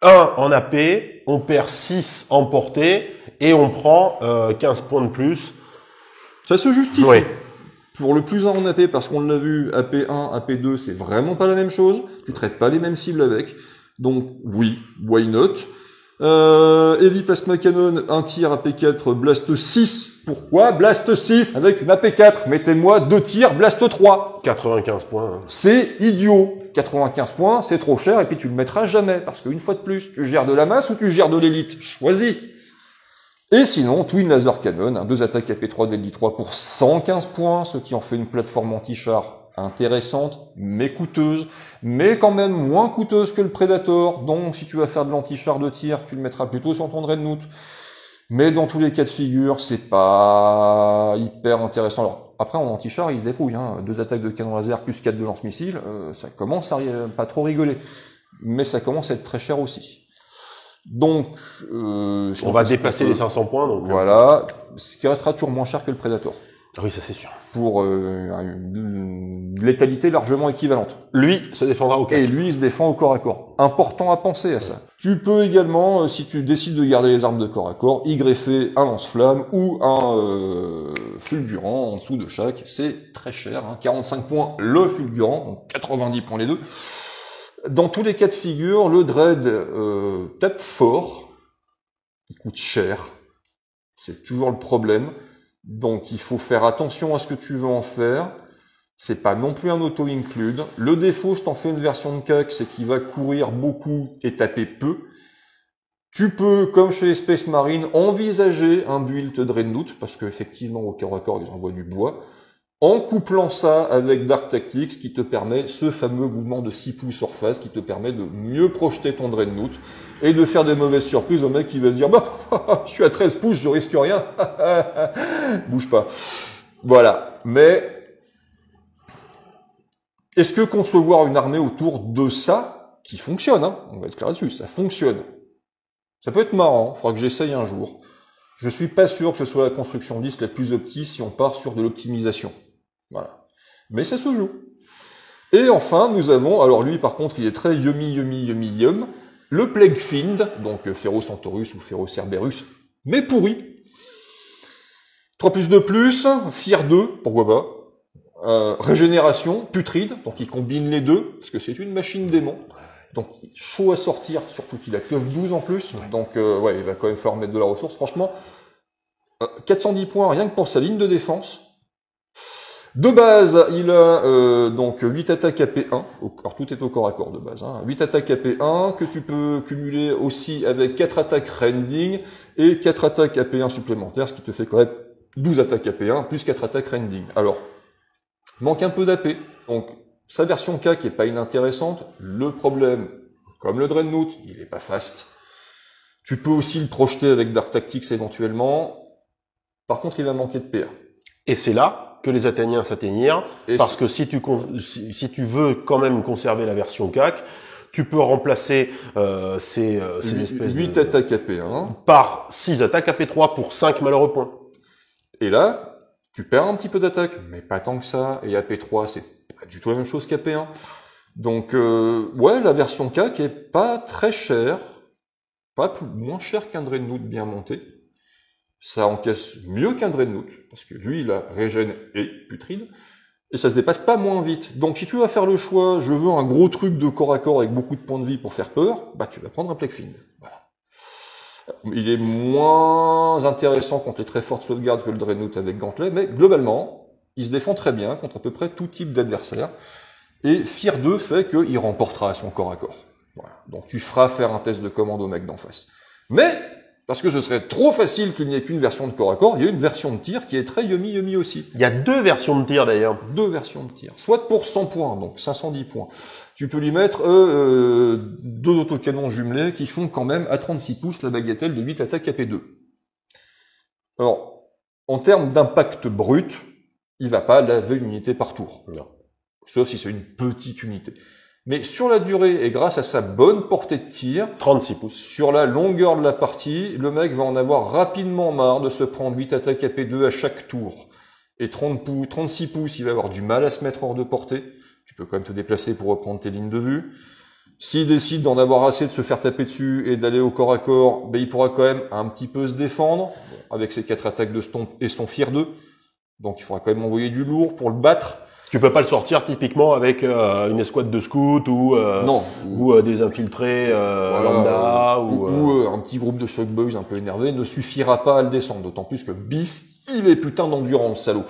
1 en AP, on perd 6 en portée, et on prend 15 points de plus. Ça se justifie. Oui. Pour le plus 1 en AP, parce qu'on l'a vu, AP1, AP2, c'est vraiment pas la même chose. Tu traites pas les mêmes cibles avec. Donc, oui, why not? Heavy Plasma Cannon, 1 tir AP4, Blast 6. Pourquoi Blast 6 avec une AP4? Mettez-moi 2 tirs, Blast 3. 95 points. Hein. C'est idiot. 95 points, c'est trop cher, et puis tu le mettras jamais. Parce qu'une fois de plus, tu gères de la masse ou tu gères de l'élite? Choisis. Et sinon, Twin Laser Cannon, 2 attaques AP3 Deadly 3 pour 115 points, ce qui en fait une plateforme anti-char intéressante, mais coûteuse, mais quand même moins coûteuse que le Predator. Donc, si tu vas faire de l'anti-char de tir, tu le mettras plutôt sur ton Dreadnought. Mais dans tous les cas de figure, c'est pas hyper intéressant. Alors, après, en anti-char, il se débrouille, hein. 2 attaques de canon laser plus 4 de lance-missiles, ça commence à pas trop rigoler. Mais ça commence à être très cher aussi. Donc, on va dépasser les 500 points, donc. Voilà. Ce qui restera toujours moins cher que le Predator. Oui, ça c'est sûr. Pour une létalité largement équivalente. Lui se défendra au cac. Et lui, il se défend au corps à corps. Important à penser à ça. Tu peux également, si tu décides de garder les armes de corps à corps, y greffer un lance-flamme ou un fulgurant en dessous de chaque. C'est très cher, hein. 45 points le fulgurant, donc 90 points les deux. Dans tous les cas de figure, le Dread tape fort, il coûte cher, c'est toujours le problème, donc il faut faire attention à ce que tu veux en faire, c'est pas non plus un auto-include. Le défaut, si t'en fais une version de CAC, c'est qu'il va courir beaucoup et taper peu. Tu peux, comme chez les Space Marines, envisager un build Dreadnought, parce qu'effectivement, au corps à corps, ils envoient du bois, en couplant ça avec Dark Tactics, qui te permet ce fameux mouvement de 6 pouces surface, qui te permet de mieux projeter ton Dreadnought, et de faire des mauvaises surprises au mec qui va se dire, bah, je suis à 13 pouces, je risque rien, bouge pas. Voilà. Mais, est-ce que concevoir une armée autour de ça, qui fonctionne, hein, on va être clair là-dessus, ça fonctionne. Ça peut être marrant, il faudra que j'essaye un jour. Je suis pas sûr que ce soit la construction liste la plus optique si on part sur de l'optimisation. Voilà. Mais ça se joue. Et enfin, nous avons, alors lui par contre, il est très yum, le Plague Fiend, donc Ferocentorus ou Ferocerberus, mais pourri. 3 plus 2 plus, Fear 2, pourquoi pas. Régénération, putride, donc il combine les deux, parce que c'est une machine démon. Donc chaud à sortir, surtout qu'il a keuf 12 en plus. Ouais. Donc ouais, il va quand même falloir mettre de la ressource. Franchement, 410 points rien que pour sa ligne de défense. De base, il a donc 8 attaques AP1, alors tout est au corps à corps de base, hein. 8 attaques AP1 que tu peux cumuler aussi avec 4 attaques rending et 4 attaques AP1 supplémentaires, ce qui te fait quand même 12 attaques AP1 plus 4 attaques rending. Alors, manque un peu d'AP, donc sa version K qui est pas inintéressante. Le problème, comme le Dreadnought, il est pas fast. Tu peux aussi le projeter avec Dark Tactics éventuellement. Par contre, il va manquer de PA. Et c'est là que les Athéniens s'atteignirent, parce que si tu veux quand même conserver la version CAC, tu peux remplacer ces espèces 8 attaques AP1 par 6 attaques AP3 pour 5 malheureux points. Et là, tu perds un petit peu d'attaque, mais pas tant que ça. Et AP3, c'est pas du tout la même chose qu'AP1. Donc, ouais, la version CAC est pas très chère, moins chère qu'un Dreadnought bien monté. Ça encaisse mieux qu'un Dreadnought, parce que lui, il a régène et putride, et ça se dépasse pas moins vite. Donc si tu vas faire le choix, je veux un gros truc de corps à corps avec beaucoup de points de vie pour faire peur, bah tu vas prendre un Plague Fiend. Voilà. Il est moins intéressant contre les très fortes sauvegardes que le Dreadnought avec Gantelet, mais globalement, il se défend très bien contre à peu près tout type d'adversaire, et Fear 2 fait qu'il remportera son corps à corps. Voilà. Donc tu feras faire un test de commande au mec d'en face. Mais parce que ce serait trop facile qu'il n'y ait qu'une version de corps à corps, il y a une version de tir qui est très yummy aussi. Il y a 2 versions de tir d'ailleurs. 2 versions de tir. Soit pour 100 points, donc 510 points. Tu peux lui mettre 2 autocanons jumelés qui font quand même à 36 pouces la bagatelle de 8 attaques AP2. Alors, en termes d'impact brut, il va pas laver une unité par tour. Non. Sauf si c'est une petite unité. Mais sur la durée, et grâce à sa bonne portée de tir, 36 pouces. Sur la longueur de la partie, le mec va en avoir rapidement marre de se prendre 8 attaques AP2 à chaque tour. Et 36 pouces, il va avoir du mal à se mettre hors de portée. Tu peux quand même te déplacer pour reprendre tes lignes de vue. S'il décide d'en avoir assez de se faire taper dessus et d'aller au corps à corps, ben il pourra quand même un petit peu se défendre, avec ses 4 attaques de stomp et son Fear 2. Donc il faudra quand même envoyer du lourd pour le battre. Tu peux pas le sortir typiquement avec une escouade de scouts ou des infiltrés voilà, lambda ou un petit groupe de shockboys un peu énervés ne suffira pas à le descendre, d'autant plus que Bis, il est putain d'endurance, salaud.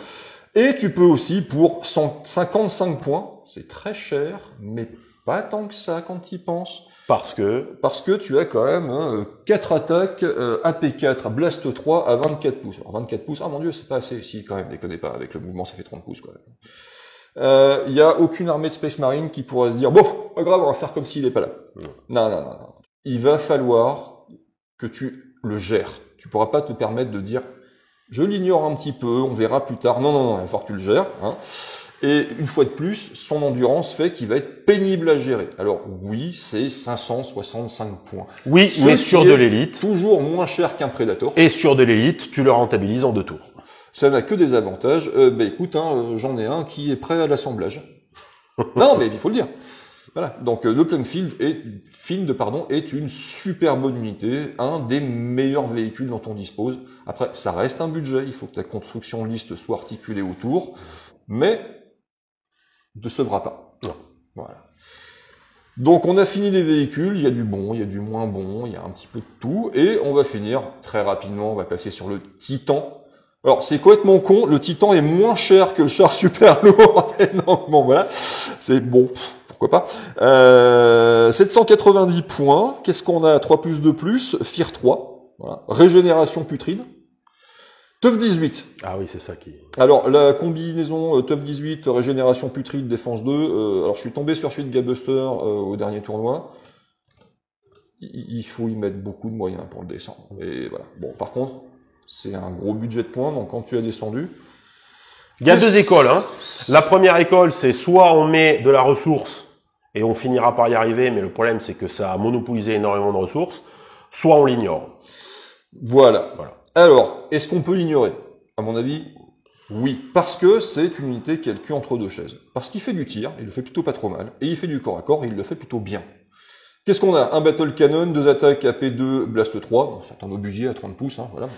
Et tu peux aussi pour 55 points, c'est très cher, mais pas tant que ça quand tu y penses. Parce que tu as quand même 4 attaques AP4, Blast 3 à 24 pouces. Alors 24 pouces, ah mon dieu, c'est pas assez. Si, quand même, déconnez pas, avec le mouvement, ça fait 30 pouces, quoi. Il y a aucune armée de Space Marine qui pourrait se dire, bon, pas grave, on va faire comme s'il est pas là. Non. Il va falloir que tu le gères. Tu pourras pas te permettre de dire, je l'ignore un petit peu, on verra plus tard. Non, il va falloir que tu le gères, hein. Et une fois de plus, son endurance fait qu'il va être pénible à gérer. Alors oui, c'est 565 points. Oui, mais sur de l'élite. Toujours moins cher qu'un Predator. Et sur de l'élite, tu le rentabilises en 2 tours. Ça n'a que des avantages. Écoute, j'en ai un qui est prêt à l'assemblage. Non, mais il faut le dire. Voilà. Donc le Plague Fiend est une super bonne unité, un des meilleurs véhicules dont on dispose. Après, ça reste un budget. Il faut que ta construction liste soit articulée autour, mais ne décevra pas. Non. Voilà. Donc on a fini les véhicules, il y a du bon, il y a du moins bon, il y a un petit peu de tout, et on va finir très rapidement, on va passer sur le Titan. Alors c'est complètement con, le Titan est moins cher que le char super lourd, donc bon voilà, c'est bon, pourquoi pas. 790 points, qu'est-ce qu'on a? 3 plus 2 plus, Fear 3, voilà. Régénération putride. Teuf 18. Ah oui, c'est ça qui... Alors, la combinaison Teuf 18, régénération putride, défense 2, alors je suis tombé sur celui de Gabuster au dernier tournoi. Il faut y mettre beaucoup de moyens pour le descendre. Et voilà. Bon, par contre, c'est un gros budget de points, donc quand tu as descendu... Il y a 2 écoles, hein. La première école, c'est soit on met de la ressource et on finira par y arriver, mais le problème, c'est que ça a monopolisé énormément de ressources, soit on l'ignore. Voilà. Alors, est-ce qu'on peut l'ignorer? À mon avis, oui. Parce que c'est une unité qui a le cul entre deux chaises. Parce qu'il fait du tir, il le fait plutôt pas trop mal, et il fait du corps à corps, et il le fait plutôt bien. Qu'est-ce qu'on a? Un Battle Cannon, 2 attaques AP2, Blast 3. Bon, c'est un obusier à 30 pouces, hein, voilà.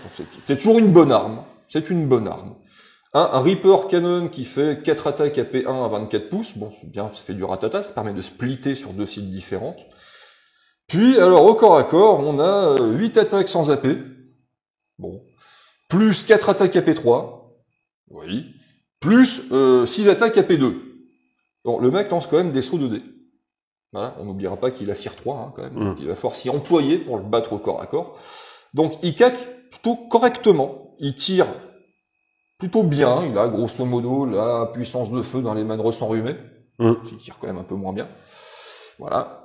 C'est toujours une bonne arme. C'est une bonne arme. Un Reaper Cannon qui fait 4 attaques AP1 à 24 pouces. Bon, c'est bien, ça fait du ratata, ça permet de splitter sur 2 cibles différentes. Puis, alors, au corps à corps, on a 8 attaques sans AP. Bon. Plus 4 attaques AP3. Oui. Plus 6 attaques AP2. Bon, le mec lance quand même des sauts 2D. Voilà, on n'oubliera pas qu'il a FIR 3, hein, quand même. Donc, il va falloir s'y employer pour le battre au corps à corps. Donc, il caque plutôt correctement. Il tire plutôt bien. Il a, grosso modo, la puissance de feu dans les manœuvres s'enrhumer. Il tire quand même un peu moins bien. Voilà.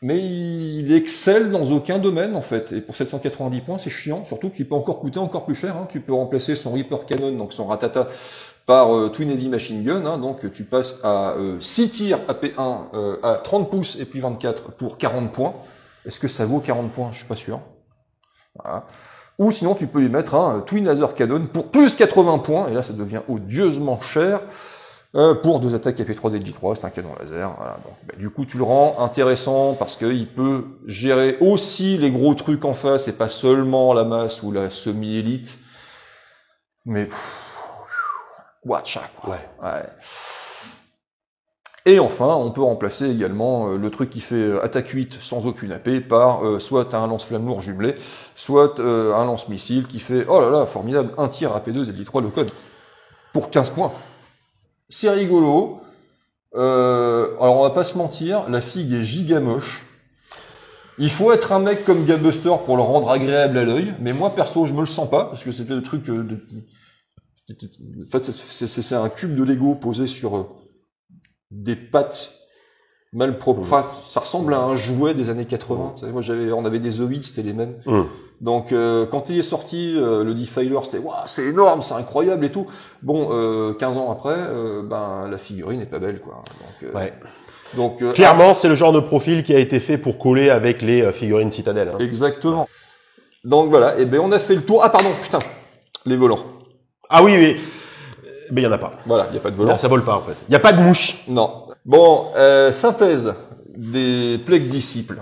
Mais il excelle dans aucun domaine, en fait. Et pour 790 points, c'est chiant. Surtout qu'il peut encore coûter encore plus cher, hein. Tu peux remplacer son Reaper Cannon, donc son Ratata, par Twin Heavy Machine Gun, hein. Donc tu passes à 6 tirs AP1 à 30 pouces et puis 24 pour 40 points. Est-ce que ça vaut 40 points? Je suis pas sûr. Voilà. Ou sinon, tu peux lui mettre un Twin Laser Cannon pour plus 80 points. Et là, ça devient odieusement cher. Pour 2 attaques AP3 DJ3, c'est un canon laser. Voilà. Donc, bah, du coup, tu le rends intéressant parce qu'il peut gérer aussi les gros trucs en face et pas seulement la masse ou la semi-élite. Mais watcha, quoi. Ouais. Et enfin, on peut remplacer également le truc qui fait attaque 8 sans aucune AP par soit un lance-flamme lourd jumelé, soit un lance-missile qui fait, oh là là, formidable, un tir AP2 DJ3 le code pour 15 points. C'est rigolo. Alors on va pas se mentir, la figue est giga moche. Il faut être un mec comme Gabuster pour le rendre agréable à l'œil, mais moi perso je me le sens pas parce que c'est le truc en fait c'est un cube de Lego posé sur des pattes mal propres. Enfin, ça ressemble à un jouet des années 80. Tu sais, moi on avait des Zoids, c'était les mêmes. Donc quand il est sorti, le Defiler, c'était waouh, c'est énorme, c'est incroyable et tout. Bon, 15 ans après, ben la figurine est pas belle, quoi. Donc clairement, c'est le genre de profil qui a été fait pour coller avec les figurines Citadel. Hein. Exactement. Donc voilà, et ben on a fait le tour. Ah pardon, putain, les volants. Ah oui, oui. Mais il y en a pas. Voilà, il y a pas de volant. Non, ça vole pas en fait. Il y a pas de mouche. Non. Bon, synthèse des Plague Disciples.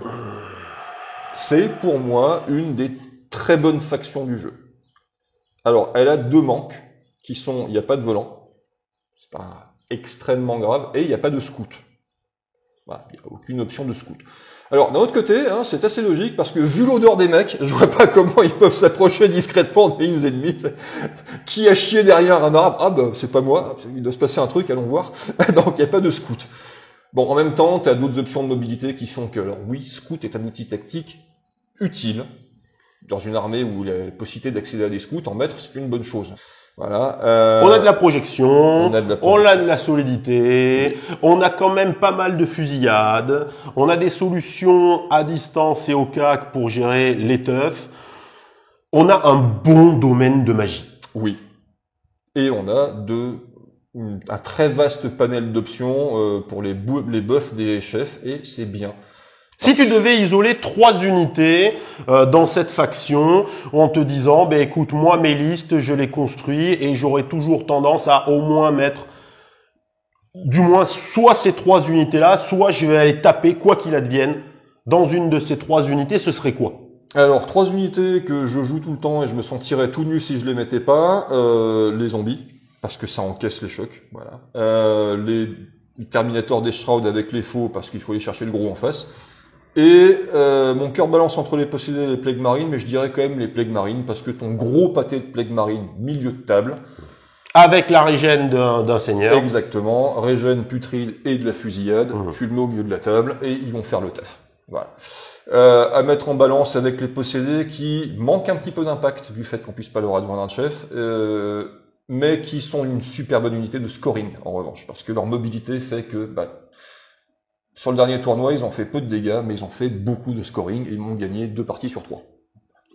C'est pour moi une des très bonnes factions du jeu. Alors, elle a 2 manques qui sont, il n'y a pas de volant, c'est pas extrêmement grave, et il n'y a pas de scout. Voilà, il n'y a aucune option de scout. Alors, d'un autre côté, hein, c'est assez logique parce que vu l'odeur des mecs, je vois pas comment ils peuvent s'approcher discrètement des lignes ennemies. Qui a chié derrière un arbre? Ah bah c'est pas moi, il doit se passer un truc, allons voir. Donc il n'y a pas de scout. Bon, en même temps, tu as d'autres options de mobilité qui font que, alors oui, scout est un outil tactique utile. Dans une armée où il y a la possibilité d'accéder à des scouts, en mettre, c'est une bonne chose. Voilà. On a de la projection, on a de la solidité, on a quand même pas mal de fusillades, on a des solutions à distance et au cac pour gérer les teufs. On a un bon domaine de magie. Oui. Et on a un très vaste panel d'options pour les buffs des chefs, et c'est bien. Si tu devais isoler 3 unités dans cette faction en te disant, ben écoute, moi mes listes, je les construis et j'aurais toujours tendance à au moins mettre, du moins soit ces 3 unités-là, soit je vais aller taper quoi qu'il advienne dans une de ces 3 unités, ce serait quoi? Alors 3 unités que je joue tout le temps et je me sentirais tout nu si je les mettais pas, les zombies, parce que ça encaisse les chocs, voilà. Les Terminators des Shrouds avec les faux, parce qu'il faut aller chercher le gros en face. Et mon cœur balance entre les possédés et les Plague Marines, mais je dirais quand même les Plague Marines, parce que ton gros pâté de Plague Marines, milieu de table. Avec la régène d'un seigneur. Exactement, régène, putride et de la fusillade, tu le mets au milieu de la table, et ils vont faire le taf. Voilà. À mettre en balance avec les possédés qui manquent un petit peu d'impact du fait qu'on puisse pas leur adjoindre un chef, mais qui sont une super bonne unité de scoring, en revanche, parce que leur mobilité fait que, sur le dernier tournoi, ils ont fait peu de dégâts, mais ils ont fait beaucoup de scoring et ils m'ont gagné 2 parties sur 3.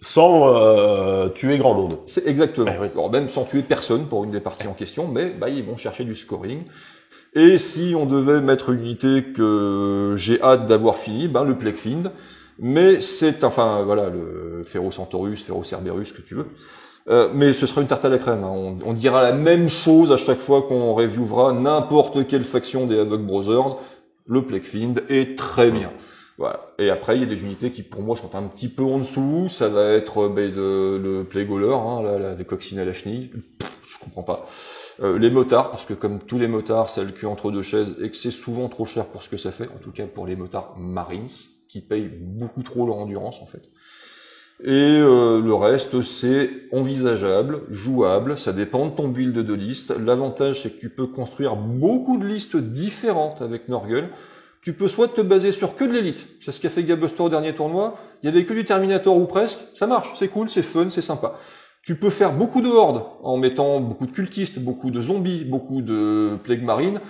Sans tuer grand monde. C'est exactement. Oui. Alors même sans tuer personne pour une des parties en question, mais ils vont chercher du scoring. Et si on devait mettre une unité que j'ai hâte d'avoir fini, le Plague Fiend. Mais c'est, enfin voilà, le Ferrocentaurus, Ferrocerberus, ce que tu veux. Mais ce sera une tarte à la crème. Hein. On dira la même chose à chaque fois qu'on reviewera n'importe quelle faction des Havoc Brothers. Le Plague Fiend est très bien. Voilà. Et après, il y a des unités qui, pour moi, sont un petit peu en dessous. Ça va être le Playgauler, hein, là, des coccinelles à la chenille. Je comprends pas. Les motards, parce que comme tous les motards, c'est le cul entre deux chaises et que c'est souvent trop cher pour ce que ça fait. En tout cas, pour les motards Marines, qui payent beaucoup trop leur endurance, en fait. Et le reste, c'est envisageable, jouable, ça dépend de ton build de liste. L'avantage, c'est que tu peux construire beaucoup de listes différentes avec Nurgle. Tu peux soit te baser sur que de l'élite, c'est ce qu'a fait Gabuster au dernier tournoi, il y avait que du Terminator ou presque, ça marche, c'est cool, c'est fun, c'est sympa. Tu peux faire beaucoup de hordes en mettant beaucoup de cultistes, beaucoup de zombies, beaucoup de Plague Marine,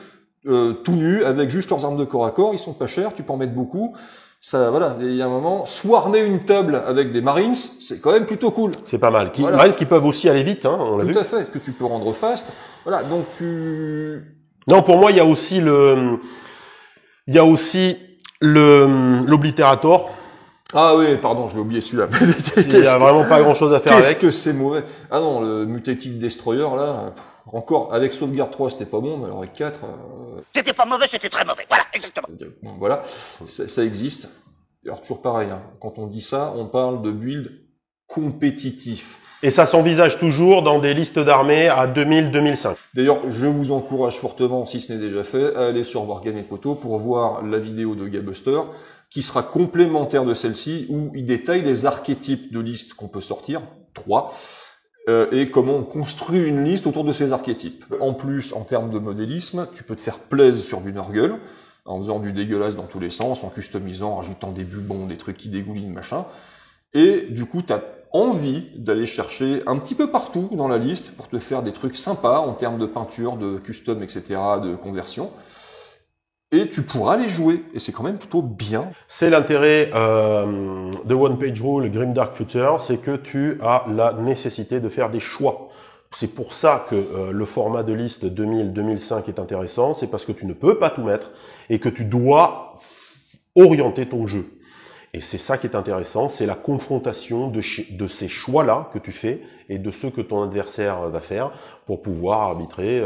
tout nus, avec juste leurs armes de corps à corps, ils sont pas chers, tu peux en mettre beaucoup. Ça, voilà, il y a un moment, swarmer une table avec des Marines, c'est quand même plutôt cool. C'est pas mal. Voilà. Marines qui peuvent aussi aller vite, hein, on l'a vu. Tout à fait, que tu peux rendre fast. Voilà, donc tu... Non, pour moi, il y a aussi l'oblitérator. Ah oui, pardon, je l'ai oublié celui-là. Il y a vraiment pas grand-chose à faire avec. Qu'est-ce que c'est mauvais. Ah non, le Mutated Destroyer, là, encore, avec sauvegarde 3, c'était pas bon, mais alors avec 4... C'était pas mauvais, c'était très mauvais. Voilà, exactement. Bon, voilà, ça existe. Alors toujours pareil, hein, quand on dit ça, on parle de build compétitif. Et ça s'envisage toujours dans des listes d'armées à 2000-2005. D'ailleurs, je vous encourage fortement, si ce n'est déjà fait, à aller sur Wargame et Poto pour voir la vidéo de Gabuster, qui sera complémentaire de celle-ci, où il détaille les archétypes de listes qu'on peut sortir, 3, et comment on construit une liste autour de ces archétypes. En plus, en termes de modélisme, tu peux te faire plaisir sur du Nurgle, en faisant du dégueulasse dans tous les sens, en customisant, en rajoutant des bubons, des trucs qui dégoulinent, machin. Et du coup, tu as envie d'aller chercher un petit peu partout dans la liste pour te faire des trucs sympas en termes de peinture, de custom, etc., de conversion. Et tu pourras les jouer, et c'est quand même plutôt bien. C'est l'intérêt de One Page Rule Grimdark Future, c'est que tu as la nécessité de faire des choix. C'est pour ça que le format de liste 2000-2005 est intéressant, c'est parce que tu ne peux pas tout mettre et que tu dois orienter ton jeu. Et c'est ça qui est intéressant, c'est la confrontation de ces choix-là que tu fais et de ceux que ton adversaire va faire pour pouvoir arbitrer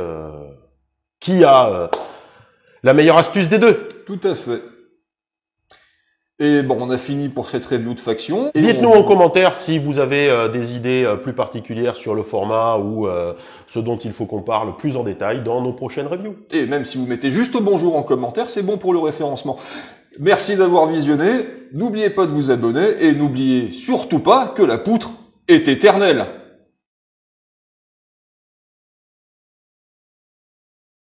qui a la meilleure astuce des deux. Tout à fait. Et bon, on a fini pour cette review de faction. Dites-nous en commentaire si vous avez des idées plus particulières sur le format ou ce dont il faut qu'on parle plus en détail dans nos prochaines reviews. Et même si vous mettez juste bonjour en commentaire, c'est bon pour le référencement. Merci d'avoir visionné, n'oubliez pas de vous abonner et n'oubliez surtout pas que la poutre est éternelle.